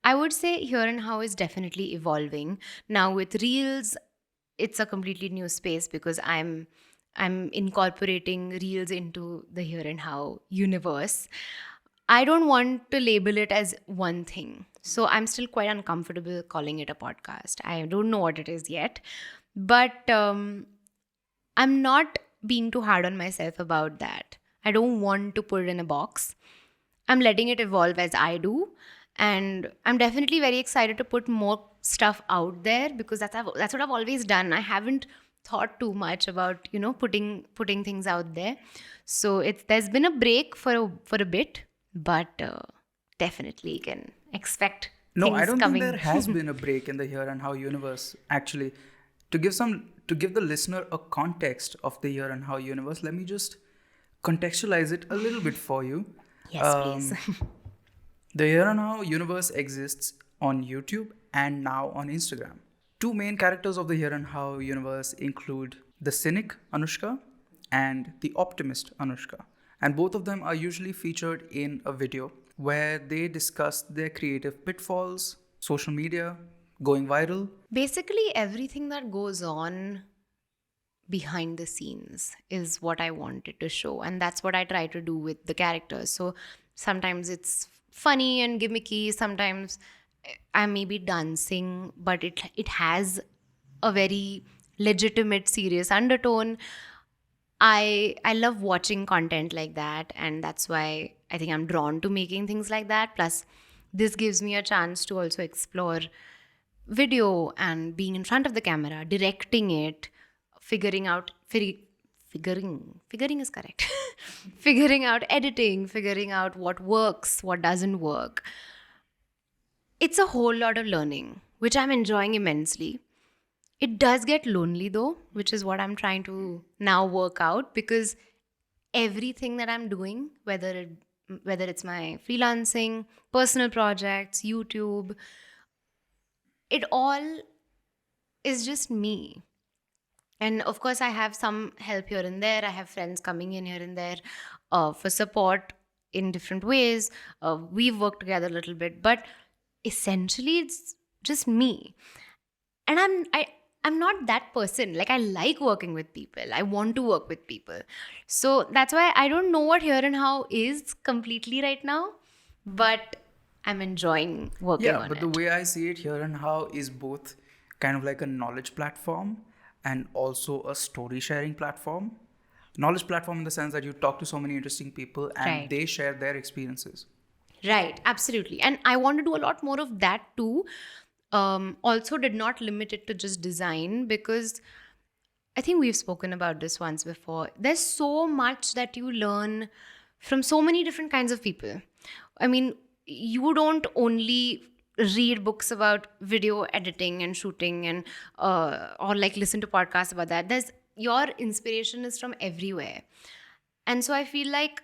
Speaker 1: I would say Here and How is definitely evolving now. With Reels, it's a completely new space because I'm incorporating Reels into the Here and How universe. I don't want to label it as one thing. So I'm still quite uncomfortable calling it a podcast. I don't know what it is yet. But I'm not being too hard on myself about that. I don't want to put it in a box. I'm letting it evolve as I do. And I'm definitely very excited to put more stuff out there, because that's what I've always done. I haven't thought too much about putting things out there. So there's been a break for a bit, but definitely can expect
Speaker 2: No,
Speaker 1: things
Speaker 2: I don't
Speaker 1: coming.
Speaker 2: think there has been a break in the Here and How universe. Actually, to give the listener a context of the Here and How universe, let me just contextualize it a little bit for you.
Speaker 1: Yes, please.
Speaker 2: The Here and How universe exists on YouTube and now on Instagram. Two main characters of the Here and How universe include the cynic Anushka and the optimist Anushka. And both of them are usually featured in a video where they discuss their creative pitfalls, social media, going viral.
Speaker 1: Basically, everything that goes on behind the scenes is what I wanted to show. And that's what I try to do with the characters. So sometimes it's funny and gimmicky, sometimes I may be dancing, but it has a very legitimate, serious undertone. I love watching content like that, and that's why I think I'm drawn to making things like that. Plus, this gives me a chance to also explore video and being in front of the camera, directing it, figuring out figuring is correct. Figuring out editing, figuring out what works, what doesn't work. It's a whole lot of learning, which I'm enjoying immensely. It does get lonely though, which is what I'm trying to now work out, because everything that I'm doing, whether it's my freelancing, personal projects, YouTube, it all is just me. And of course, I have some help here and there. I have friends coming in here and there for support in different ways. We've worked together a little bit, but essentially, it's just me. And I'm not that person. Like, I like working with people. I want to work with people. So that's why I don't know what Here and How is completely right now, but I'm enjoying working
Speaker 2: Yeah,
Speaker 1: on
Speaker 2: but the
Speaker 1: it.
Speaker 2: way I see it, Here and How is both kind of like a knowledge platform and also a story sharing platform. Knowledge platform in the sense that you talk to so many interesting people and
Speaker 1: Right.
Speaker 2: they share their experiences.
Speaker 1: Right, absolutely. And I want to do a lot more of that too. Also, did not limit it to just design, because I think we've spoken about this once before. There's so much that you learn from so many different kinds of people. I mean, you don't only read books about video editing and shooting and or like listen to podcasts about that. There's Your inspiration is from everywhere. And so I feel like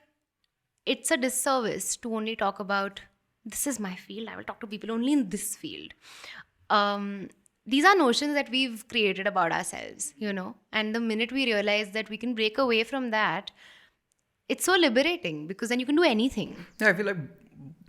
Speaker 1: it's a disservice to only talk about, this is my field, I will talk to people only in this field. um, these are notions that we've created about ourselves, and the minute we realize that we can break away from that, it's so liberating, because then you can do anything.
Speaker 2: Yeah, I feel like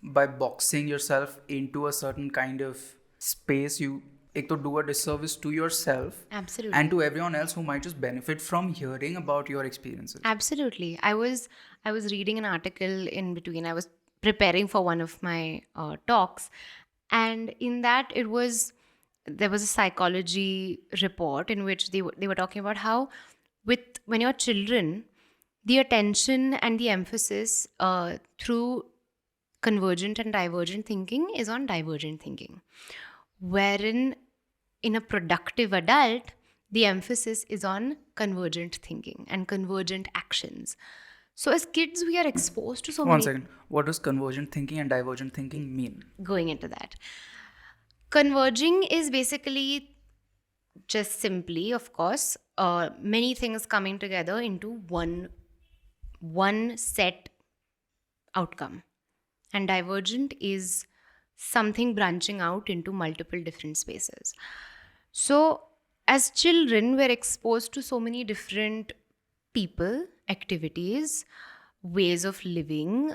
Speaker 2: by boxing yourself into a certain kind of space, you एक तो do a disservice to yourself and
Speaker 1: Absolutely.
Speaker 2: to everyone else who might just benefit from hearing about your experiences.
Speaker 1: Absolutely. I was reading an article in between. I was preparing for one of my talks, and in that there was a psychology report in which they were talking about how, with when you're children, the attention and the emphasis through convergent and divergent thinking is on divergent thinking, wherein in a productive adult, the emphasis is on convergent thinking and convergent actions. So, as kids, we are exposed to so
Speaker 2: One
Speaker 1: many.
Speaker 2: second. What does convergent thinking and divergent thinking mean?
Speaker 1: Going into that, converging is basically just simply, of course, many things coming together into one set outcome, and divergent is something branching out into multiple different spaces. So, as children, we're exposed to so many different people, activities, ways of living,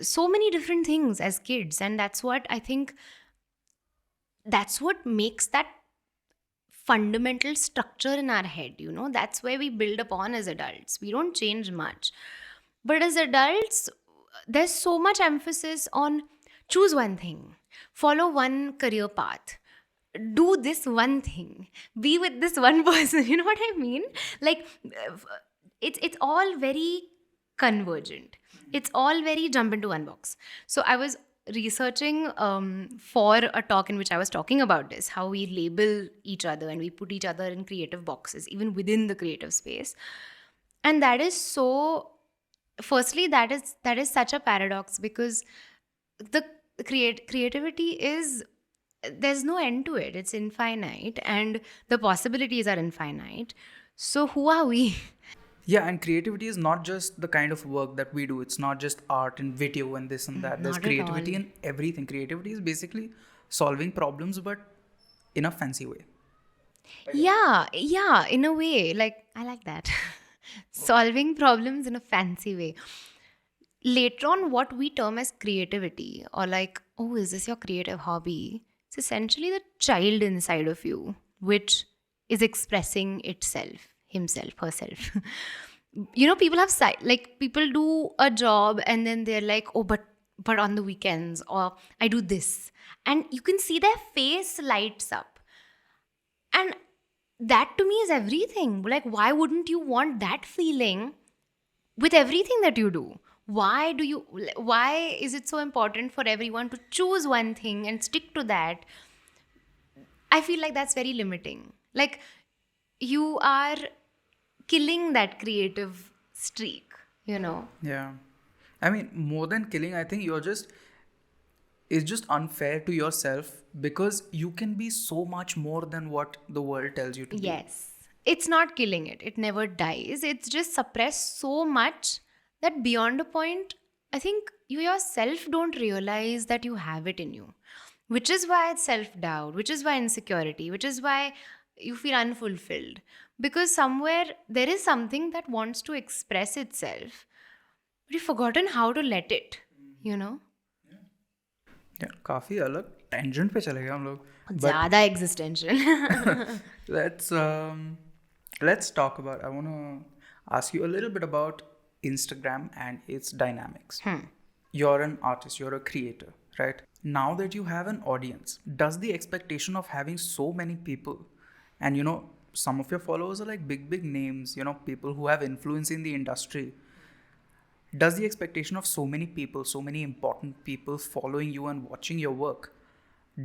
Speaker 1: so many different things as kids. And that's what makes that fundamental structure in our head. That's where we build upon as adults. We don't change much. But as adults, there's so much emphasis on choose one thing, follow one career path, do this one thing, be with this one person. You know what I mean? Like, it's all very convergent. It's all very jump into one box. So I was researching for a talk in which I was talking about this, how we label each other and we put each other in creative boxes, even within the creative space. And that is so, firstly, that is such a paradox, because the creativity is, there's no end to it. It's infinite, and the possibilities are infinite. So who are we?
Speaker 2: Yeah, and creativity is not just the kind of work that we do. It's not just art and video and this and that. There's
Speaker 1: Not at all.
Speaker 2: creativity in everything. Creativity is basically solving problems, but in a fancy way.
Speaker 1: Yeah, in a way. Like, I like that. Solving problems in a fancy way. Later on, what we term as creativity, or like, oh, is this your creative hobby? It's essentially the child inside of you, which is expressing itself, himself, herself. People have like people do a job and then they're like, oh, but on the weekends, or I do this, and you can see their face lights up, and that to me is everything. Like, why wouldn't you want that feeling with everything that you do? Why is it so important for everyone to choose one thing and stick to that? I feel like that's very limiting. Like, you are killing that creative streak, you know?
Speaker 2: Yeah. I mean, more than killing, I think it's just unfair to yourself because you can be so much more than what the world tells you to be.
Speaker 1: Yes. It's not killing it. It never dies. It's just suppressed so much that beyond a point, I think you yourself don't realize that you have it in you. Which is why it's self doubt, which is why insecurity, which is why you feel unfulfilled. Because somewhere there is something that wants to express itself, but you've forgotten how to let it, you know?
Speaker 2: Yeah, काफी अलग tangent पे चले गए हम लोग. But
Speaker 1: ज़्यादा existential.
Speaker 2: let's let's talk about. I want to ask you a little bit about Instagram and its dynamics. You're an artist, you're a creator, right? Now that you have an audience, does the expectation of having so many people, and some of your followers are like big names, people who have influence in the industry, does the expectation of so many people, so many important people following you and watching your work,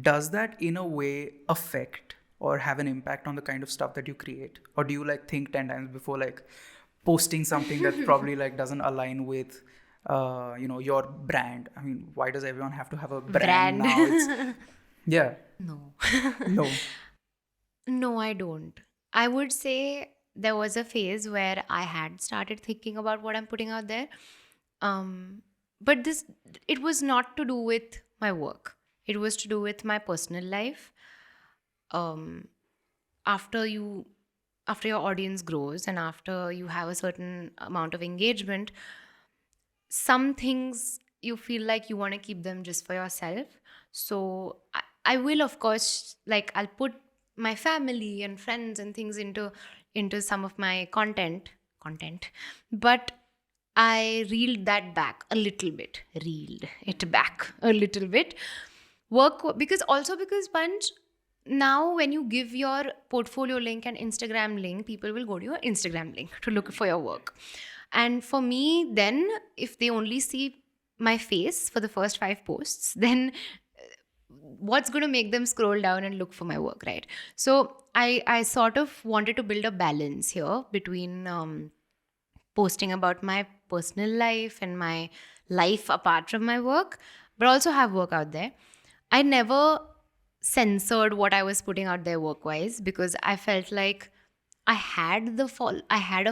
Speaker 2: does that in a way affect or have an impact on the kind of stuff that you create? Or do you like think 10 times before like posting something that probably like doesn't align with your brand? I mean, why does everyone have to have a brand
Speaker 1: Brand.
Speaker 2: now? It's yeah.
Speaker 1: No.
Speaker 2: No.
Speaker 1: No, I don't. I would say there was a phase where I had started thinking about what I'm putting out there. But it was not to do with my work. It was to do with my personal life. Um, after your audience grows and after you have a certain amount of engagement, some things you feel like you want to keep them just for yourself. So I will, of course, like I'll put my family and friends and things into some of my content, but I reeled that back a little bit. Reeled it back a little bit. Because Punch, now when you give your portfolio link and Instagram link, people will go to your Instagram link to look for your work. And for me, then if they only see my face for the first 5 posts, then what's going to make them scroll down and look for my work, right? So I sort of wanted to build a balance here between posting about my personal life and my life apart from my work, but also have work out there. I never censored what I was putting out there work wise because I felt like I had a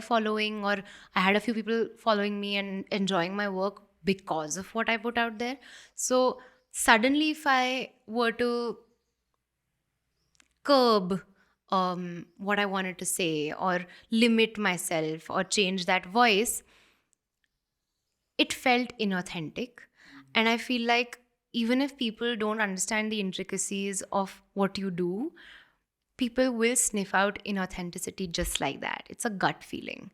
Speaker 1: following, or I had a few people following me and enjoying my work because of what I put out there. So suddenly, if I were to curb what I wanted to say or limit myself or change that voice, it felt inauthentic. And I feel like even if people don't understand the intricacies of what you do, people will sniff out inauthenticity just like that. It's a gut feeling.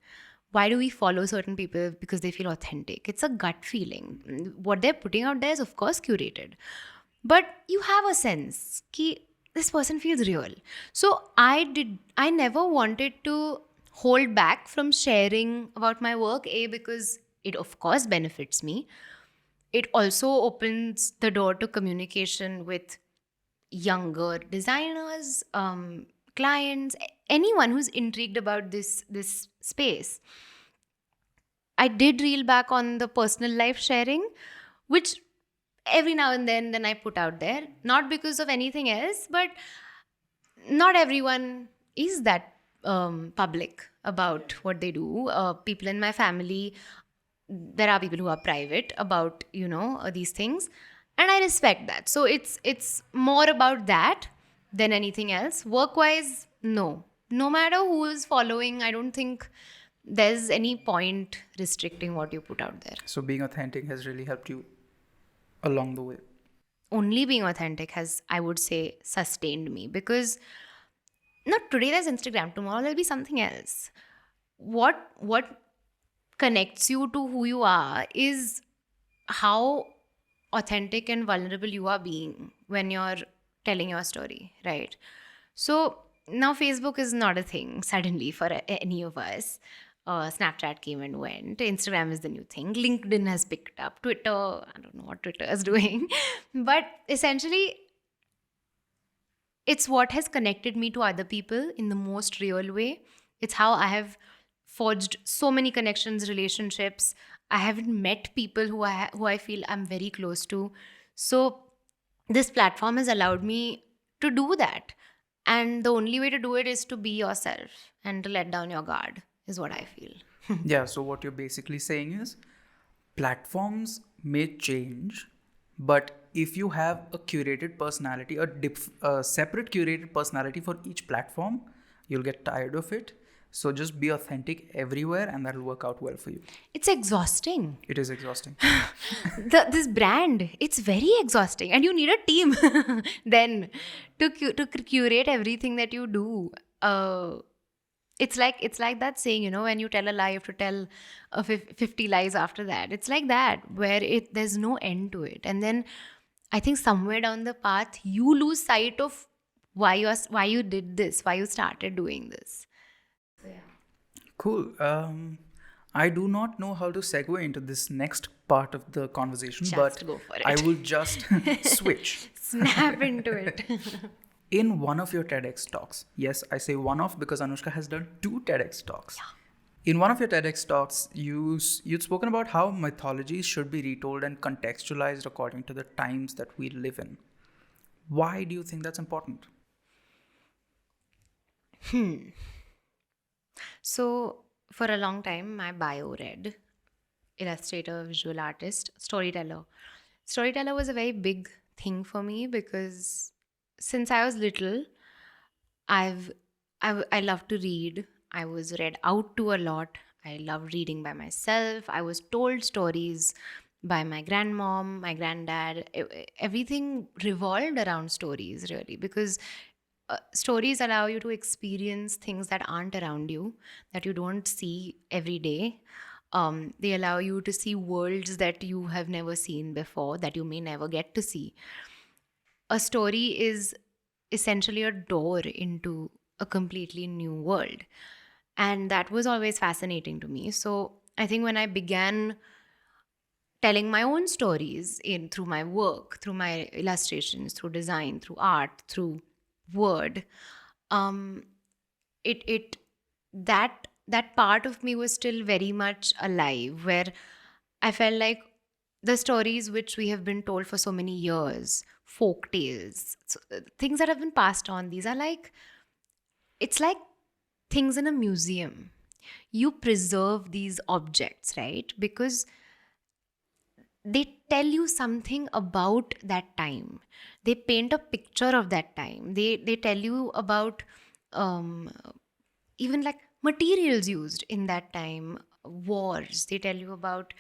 Speaker 1: Why do we follow certain people? Because they feel authentic. It's a gut feeling. What they're putting out there is, of course, curated. But you have a sense that this person feels real. So I never wanted to hold back from sharing about my work, because it, of course, benefits me. It also opens the door to communication with younger designers, clients, anyone who's intrigued about this space. I did reel back on the personal life sharing, which every now and then I put out there, not because of anything else, but not everyone is that public about what they do. People in my family, there are people who are private about these things, and I respect that. So it's more about that than anything else. Work wise, no matter who is following, I don't think there's any point restricting what you put out there.
Speaker 2: So being authentic has really helped you along the way.
Speaker 1: Only being authentic has, I would say, sustained me, because not today there's Instagram, tomorrow there'll be something else. What connects you to who you are is how authentic and vulnerable you are being when you're telling your story, right? So now Facebook is not a thing suddenly for any of us. Snapchat came and went. Instagram is the new thing. LinkedIn has picked up. Twitter, I don't know what Twitter is doing. But essentially, it's what has connected me to other people in the most real way. It's how I have forged so many connections, relationships. I haven't met people who I feel I'm very close to. So this platform has allowed me to do that. And the only way to do it is to be yourself and to let down your guard, is what I feel.
Speaker 2: Yeah, so what you're basically saying is platforms may change, but if you have a curated personality, a separate curated personality for each platform, you'll get tired of it. So just be authentic everywhere, and that'll work out well for you.
Speaker 1: It's exhausting.
Speaker 2: It is exhausting.
Speaker 1: This brand, it's very exhausting, and you need a team then to curate everything that you do. It's like that saying, when you tell a lie, you have to tell 50 lies after that. It's like that, where there's no end to it. And then I think somewhere down the path you lose sight of why you did this, why you started doing this. So yeah.
Speaker 2: Cool. I do not know how to segue into this next part of the conversation,
Speaker 1: Just
Speaker 2: but
Speaker 1: go for it.
Speaker 2: I will just switch.
Speaker 1: Snap into it.
Speaker 2: In one of your TEDx talks, yes, I say one of because Anushka has done 2 TEDx talks.
Speaker 1: Yeah.
Speaker 2: In one of your TEDx talks, you'd spoken about how mythologies should be retold and contextualized according to the times that we live in. Why do you think that's important?
Speaker 1: So, for a long time, my bio read illustrator, visual artist, storyteller. Storyteller was a very big thing for me because since I was little, I love to read. I was read out to a lot. I love reading by myself. I was told stories by my grandmom, my granddad. Everything revolved around stories, really, because stories allow you to experience things that aren't around you, that you don't see every day. They allow you to see worlds that you have never seen before, that you may never get to see. A story is essentially a door into a completely new world. And that was always fascinating to me. So I think when I began telling my own stories through my work, through my illustrations, through design, through art, through word, um, it that part of me was still very much alive, where I felt like the stories which we have been told for so many years, folk tales, things that have been passed on, these are like, it's like things in a museum. You preserve these objects, right? Because they tell you something about that time. They paint a picture of that time. They tell you about um, even like materials used in that time, wars. They tell you about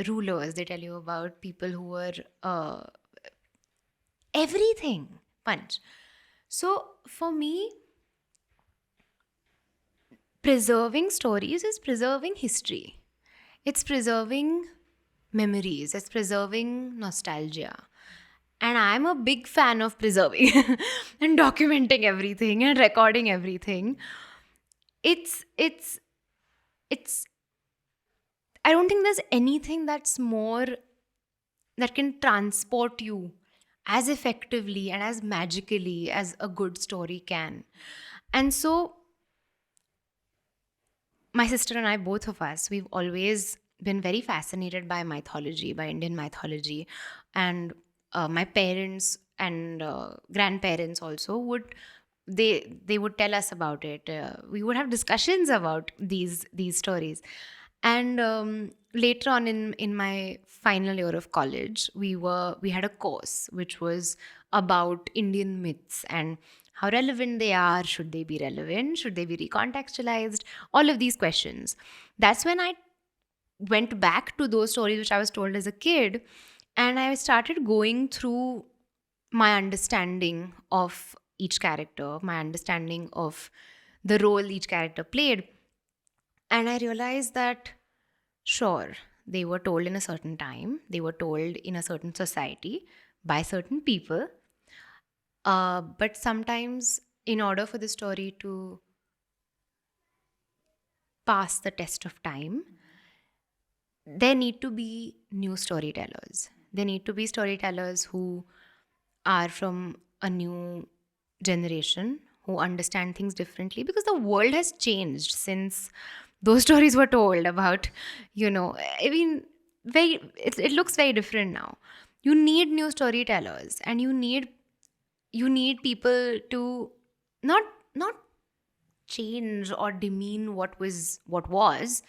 Speaker 1: rulers. They tell you about people who were everything. Punch. So for me, preserving stories is preserving history. It's preserving memories. It's preserving nostalgia. And I'm a big fan of preserving and documenting everything and recording everything. It's it's it's I don't think there's anything that's more that can transport you as effectively and as magically as a good story can. And so my sister and I, both of us, we've always been very fascinated by mythology, by Indian mythology. And my parents and grandparents also they would tell us about it. We would have discussions about these stories. And later on in my final year of college, we had a course which was about Indian myths and how relevant they are. Should they be relevant? Should they be recontextualized? All of these questions. That's when I went back to those stories which I was told as a kid, and I started going through my understanding of each character, my understanding of the role each character played. And I realized that, sure, they were told in a certain time, they were told in a certain society by certain people. But sometimes, in order for the story to pass the test of time, there need to be new storytellers. There need to be storytellers who are from a new generation, who understand things differently, because the world has changed since those stories were told about, I mean, it looks very different now. You need new storytellers, and you need people to not not change or demean what was,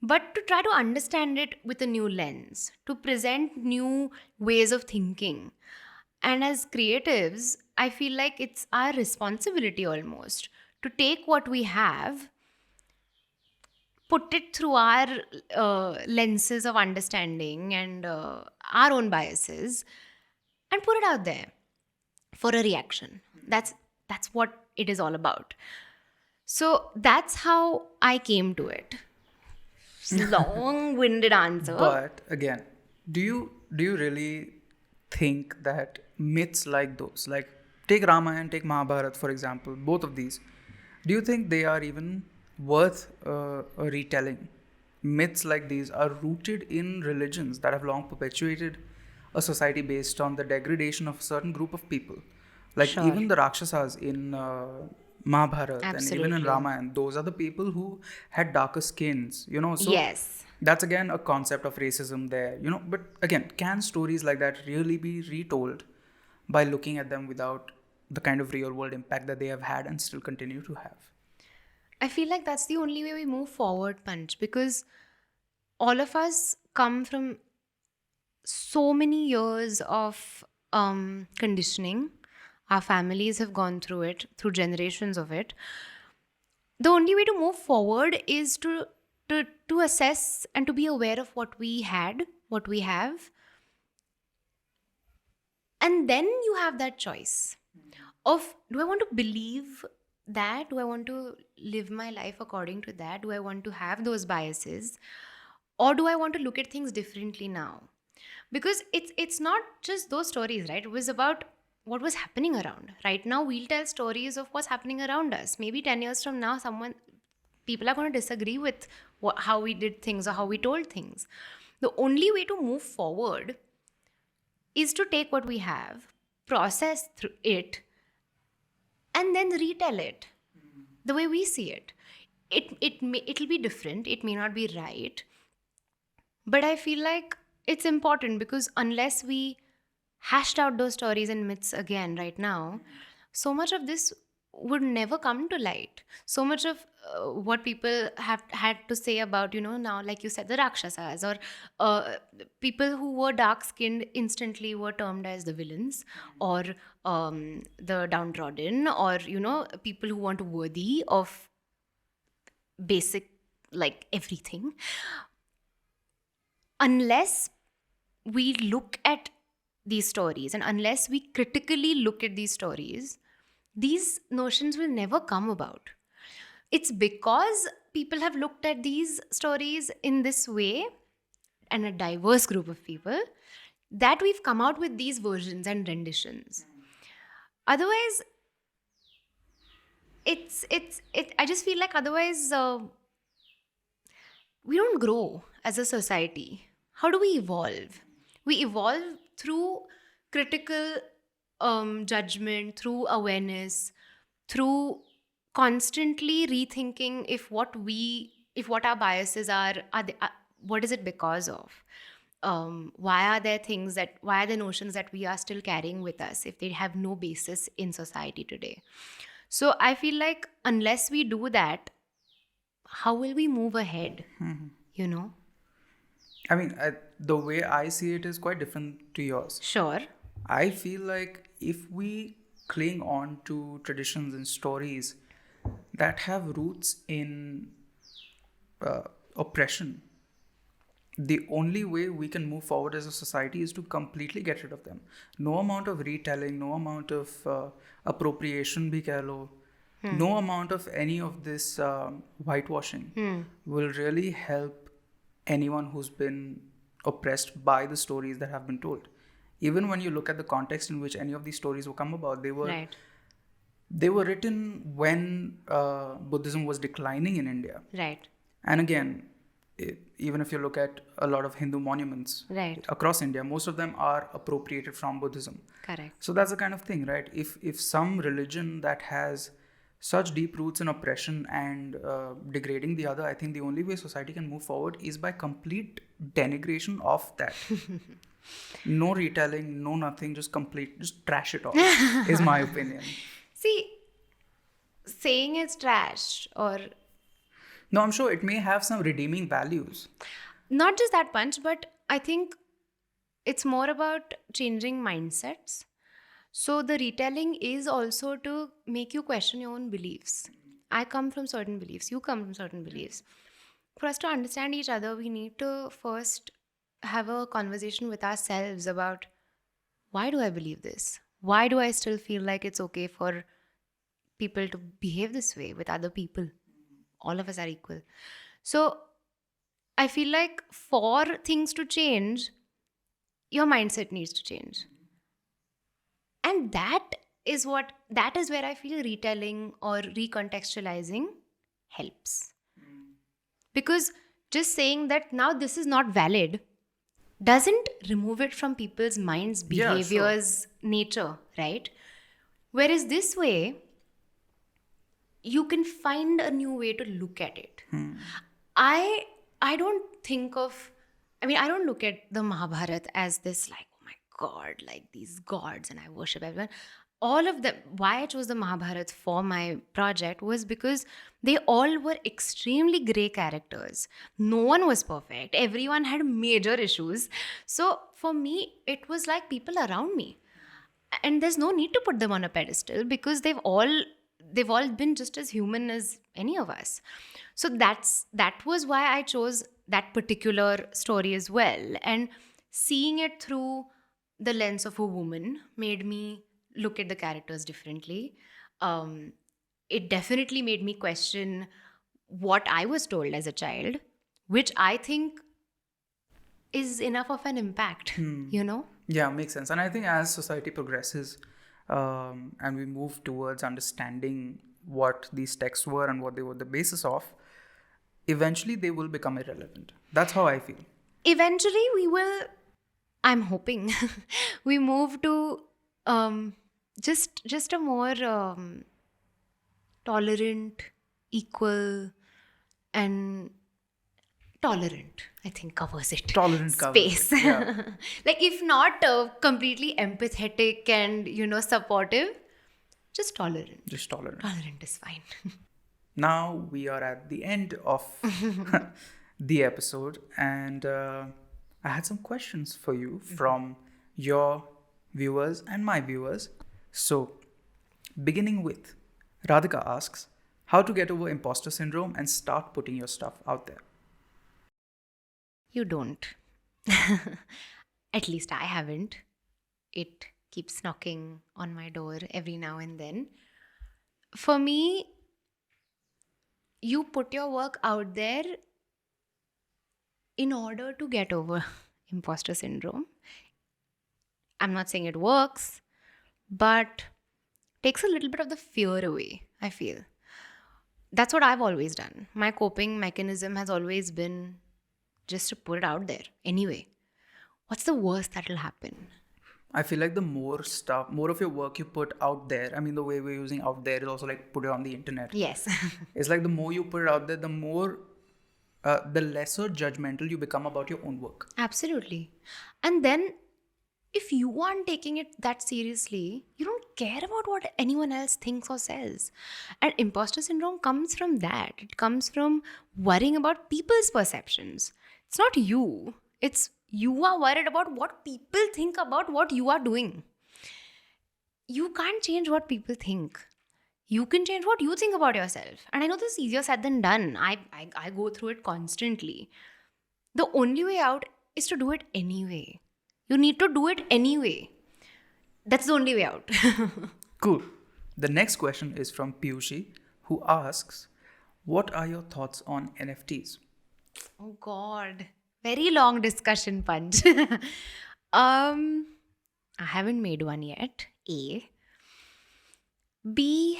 Speaker 1: but to try to understand it with a new lens, to present new ways of thinking. And as creatives, I feel like it's our responsibility almost to take what we have, put it through our lenses of understanding and our own biases, and put it out there for a reaction. That's what it is all about. So that's how I came to it. Long-winded answer.
Speaker 2: But again, do you really think that myths like those, like take Ramayana, take Mahabharata for example, both of these, do you think they are even worth a retelling? Myths like these are rooted in religions that have long perpetuated a society based on the degradation of a certain group of people. Like
Speaker 1: Sure.
Speaker 2: even the Rakshasas in Mahabharata and even in
Speaker 1: Absolutely.
Speaker 2: Ramayana, those are the people who had darker skins, so
Speaker 1: Yes.
Speaker 2: that's again a concept of racism there. But again, can stories like that really be retold by looking at them without the kind of real world impact that they have had and still continue to have?
Speaker 1: I feel like that's the only way we move forward, Punch, because all of us come from so many years of conditioning. Our families have gone through it, through generations of it. The only way to move forward is to assess and to be aware of what we had, what we have, and then you have that choice of, do I want to believe that? Do I want to live my life according to that? Do I want to have those biases? Or do I want to look at things differently now? Because it's not just those stories, right? It was about what was happening around. Right now we'll tell stories of what's happening around us. Maybe 10 years from now, people are going to disagree with how we did things or how we told things. The only way to move forward is to take what we have, process through it, and then retell it the way we see it. It'll be different. It may not be right, but I feel like it's important, because unless we hashed out those stories and myths again right now, so much of this would never come to light. So much of what people have had to say about, now, like you said, the Rakshasas, or people who were dark skinned instantly were termed as the villains, or the downtrodden, or, people who weren't worthy of basic, like, everything. Unless we look at these stories, and unless we critically look at these stories, these notions will never come about. It's because people have looked at these stories in this way, and a diverse group of people, that we've come out with these versions and renditions. Otherwise, I just feel like otherwise we don't grow as a society. How do we evolve? We evolve through critical judgment, through awareness, through constantly rethinking if what our biases are they, what is it because of? Why are there notions that we are still carrying with us if they have no basis in society today? So I feel like unless we do that, how will we move ahead? You know?
Speaker 2: I mean, the way I see it is quite different to yours.
Speaker 1: Sure.
Speaker 2: I feel like if we cling on to traditions and stories that have roots in oppression, the only way we can move forward as a society is to completely get rid of them. No amount of retelling, no amount of appropriation, bhi keh lo, no amount of any of this whitewashing will really help anyone who's been oppressed by the stories that have been told. Even when you look at the context in which any of these stories will come about,
Speaker 1: Right.
Speaker 2: they were written when Buddhism was declining in India.
Speaker 1: Right.
Speaker 2: And again, even if you look at a lot of Hindu monuments
Speaker 1: Right.
Speaker 2: across India, most of them are appropriated from Buddhism.
Speaker 1: Correct.
Speaker 2: So that's the kind of thing, right? If some religion that has such deep roots in oppression and degrading the other, I think the only way society can move forward is by complete denigration of that. No retelling, no nothing, just trash it all, is my opinion.
Speaker 1: See, saying it's trash or
Speaker 2: No, I'm sure it may have some redeeming values.
Speaker 1: not just that punch, but I think it's more about changing mindsets. So the retelling is also to make you question your own beliefs. I come from certain beliefs, you come from certain beliefs. For us to understand each other, we need to first have a conversation with ourselves about why do I believe this? Why do I still feel like it's okay for people to behave this way with other people? All of us are equal. So I feel like for things to change, your mindset needs to change. And that is where I feel retelling or recontextualizing helps. Because just saying that now this is not valid doesn't remove it from people's minds,
Speaker 2: Yeah, sure.
Speaker 1: behaviors, nature, right? Whereas this way, you can find a new way to look at it. I don't think of, I don't look at the Mahabharata as this like, oh my God, like these gods and I worship everyone. All of them, why I chose the Mahabharata for my project was because they all were extremely grey characters. No one was perfect. Everyone had major issues. So for me, it was like people around me. And there's no need to put them on a pedestal because they've all been just as human as any of us. So that was why I chose that particular story as well. And seeing it through the lens of a woman made me look at the characters differently. It definitely made me question what I was told as a child, which I think is enough of an impact, you know?
Speaker 2: Yeah, makes sense. And I think as society progresses and we move towards understanding what these texts were and what they were the basis of, eventually they will become irrelevant. That's how I feel.
Speaker 1: Eventually we will, I'm hoping, we move to just a more tolerant, equal, and tolerant, I think covers it.
Speaker 2: Tolerant covers
Speaker 1: space.
Speaker 2: it, yeah.
Speaker 1: Like if not completely empathetic and supportive, just tolerant.
Speaker 2: Just tolerant.
Speaker 1: Tolerant is fine.
Speaker 2: Now we are at the end of the episode, and I had some questions for you from your viewers and my viewers. So, beginning with, Radhika asks, how to get over imposter syndrome and start putting your stuff out there.
Speaker 1: You don't. At least I haven't. It keeps knocking on my door every now and then. For me, you put your work out there in order to get over imposter syndrome. I'm not saying it works, but takes a little bit of the fear away, I feel. That's what I've always done. My coping mechanism has always been just to put it out there anyway. What's the worst that'll happen?
Speaker 2: I feel like the more of your work you put out there, the way we're using out there is also like put it on the internet.
Speaker 1: Yes.
Speaker 2: It's like the more you put it out there, the lesser judgmental you become about your own work.
Speaker 1: Absolutely. And then if you aren't taking it that seriously, you don't care about what anyone else thinks or says. And imposter syndrome comes from that. It comes from worrying about people's perceptions. It's not you. It's you are worried about what people think about what you are doing. You can't change what people think. You can change what you think about yourself. And I know this is easier said than done. I go through it constantly. The only way out is to do it anyway. You need to do it anyway. That's the only way out.
Speaker 2: Cool. The next question is from Piyushi, who asks, what are your thoughts on NFTs?
Speaker 1: Oh God. Very long discussion, Punch. I haven't made one yet. A. B.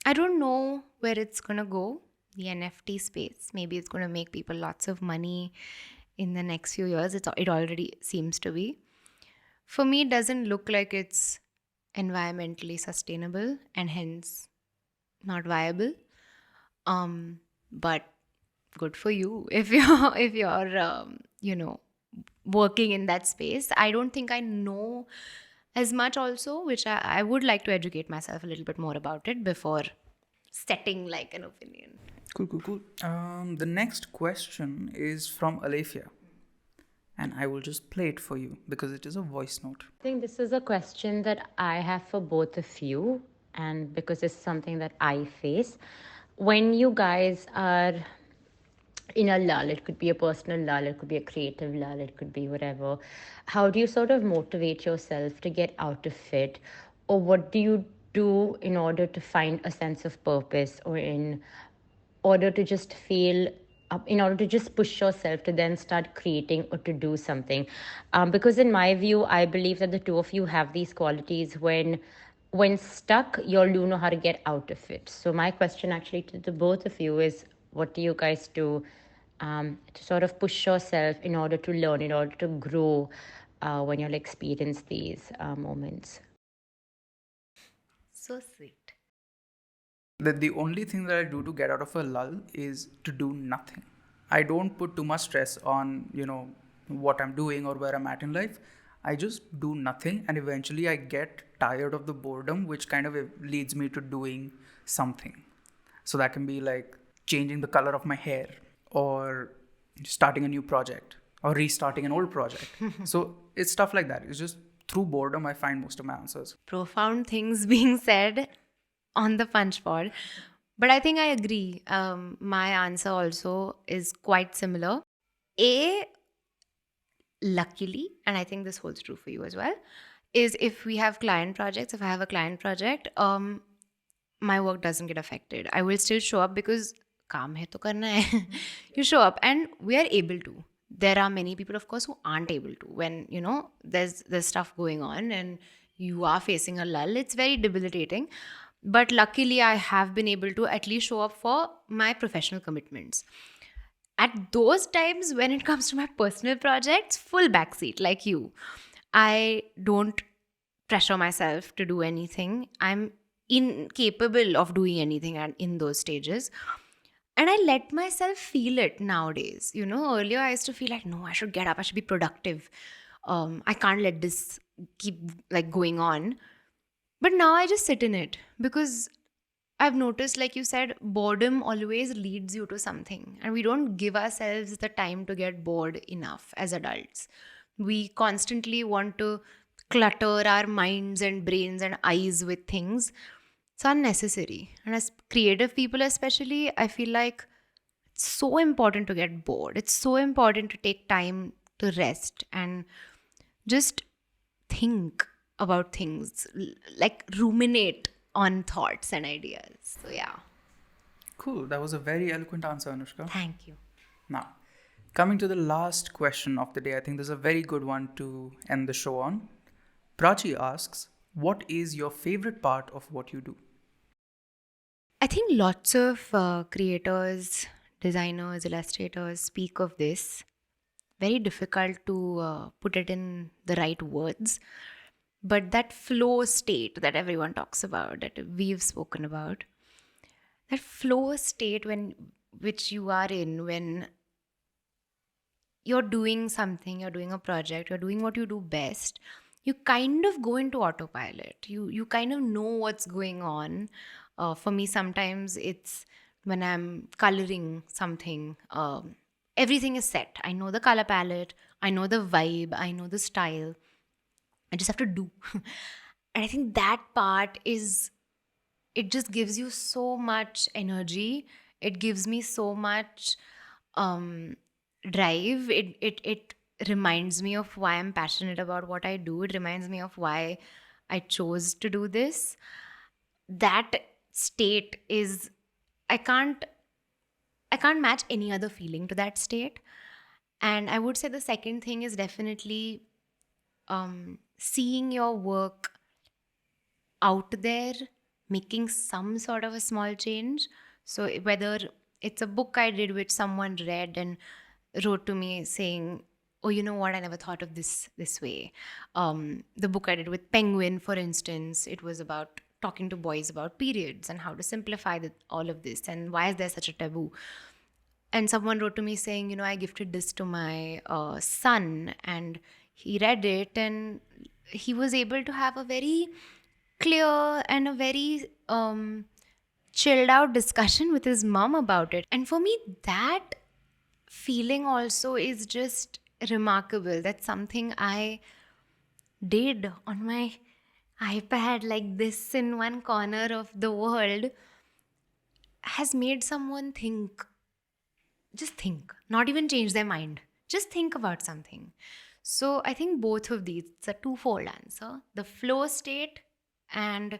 Speaker 1: I don't know where it's gonna go. The NFT space. Maybe it's gonna make people lots of money in the next few years. It already seems to be. For me, it doesn't look like it's environmentally sustainable and hence not viable. But good for you if you're working in that space. I don't think I know as much also, which I would like to educate myself a little bit more about it before setting like an opinion.
Speaker 2: Cool, cool, cool. The next question is from Alethea, and I will just play it for you because it is a voice note.
Speaker 3: I think this is a question that I have for both of you, and because it's something that I face. When you guys are in a lull, it could be a personal lull, it could be a creative lull, it could be whatever. How do you sort of motivate yourself to get out of it? Or what do you do in order to find a sense of purpose, or in order to just feel in order to just push yourself to then start creating or to do something? Because in my view, I believe that the two of you have these qualities. When stuck, you all do know how to get out of it. So my question actually to the both of you is, what do you guys do to sort of push yourself in order to learn, in order to grow, when you'll experience these moments?
Speaker 1: So sweet.
Speaker 2: The only thing that I do to get out of a lull is to do nothing. I don't put too much stress on, what I'm doing or where I'm at in life. I just do nothing, and eventually I get tired of the boredom, which kind of leads me to doing something. So that can be like changing the color of my hair, or starting a new project, or restarting an old project. So it's stuff like that. It's just through boredom I find most of my answers.
Speaker 1: Profound things being said on the punch pod. But I think I agree. My answer also is quite similar. A, luckily, and I think this holds true for you as well, is if we have client projects, if I have a client project, my work doesn't get affected. I will still show up because काम है तो करना है. You show up and we are able to. There are many people, of course, who aren't able to. When, there's stuff going on and you are facing a lull, it's very debilitating. But luckily, I have been able to at least show up for my professional commitments. At those times, when it comes to my personal projects, full backseat, like you. I don't pressure myself to do anything. I'm incapable of doing anything in those stages. And I let myself feel it nowadays. Earlier I used to feel like, no, I should get up, I should be productive. I can't let this keep like going on. But now I just sit in it because I've noticed, like you said, boredom always leads you to something. And we don't give ourselves the time to get bored enough as adults. We constantly want to clutter our minds and brains and eyes with things. It's unnecessary. And as creative people, especially, I feel like it's so important to get bored. It's so important to take time to rest and just think about things, like ruminate on thoughts and ideas. So, yeah.
Speaker 2: Cool. That was a very eloquent answer, Anushka.
Speaker 1: Thank you.
Speaker 2: Now, coming to the last question of the day, I think this is a very good one to end the show on. Prachi asks, what is your favorite part of what you do?
Speaker 1: I think lots of creators, designers, illustrators speak of this. Very difficult to put it in the right words. But that flow state that everyone talks about, that we've spoken about, that flow state which you are in when you're doing something, you're doing a project, you're doing what you do best, you kind of go into autopilot. You kind of know what's going on. For me, sometimes it's when I'm coloring something, everything is set. I know the color palette, I know the vibe, I know the style. I just have to do. And I think that part it just gives you so much energy. It gives me so much drive. It reminds me of why I'm passionate about what I do. It reminds me of why I chose to do this. That state is, I can't I can't match any other feeling to that state. And I would say the second thing is definitely seeing your work out there, making some sort of a small change. So whether it's a book I did which someone read and wrote to me saying, "Oh, you know what? I never thought of this way." The book I did with Penguin, for instance, it was about talking to boys about periods and how to simplify all of this and why is there such a taboo. And someone wrote to me saying, I gifted this to my son, and he read it, and he was able to have a very clear and a very chilled out discussion with his mom about it. And for me, that feeling also is just remarkable. That's something I did on my iPad, like this in one corner of the world, has made someone think. Just think, not even change their mind. Just think about something. So I think both of these, it's a twofold answer: the flow state and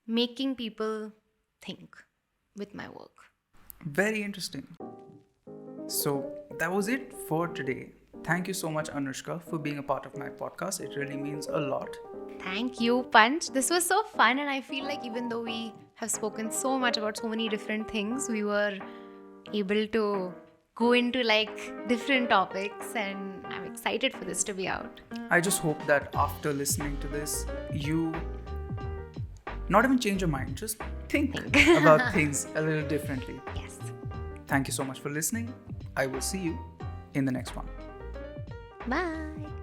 Speaker 1: making people think with my work.
Speaker 2: Very interesting. So that was it for today. Thank you so much, Anushka, for being a part of my podcast. It really means a lot.
Speaker 1: Thank you, Panch. This was so fun, and I feel like even though we have spoken so much about so many different things, we were able to go into like different topics, and I'm excited for this to be out.
Speaker 2: I just hope that after listening to this, you not even change your mind, just think about things a little differently.
Speaker 1: Yes.
Speaker 2: Thank you so much for listening. I will see you in the next one.
Speaker 1: Bye.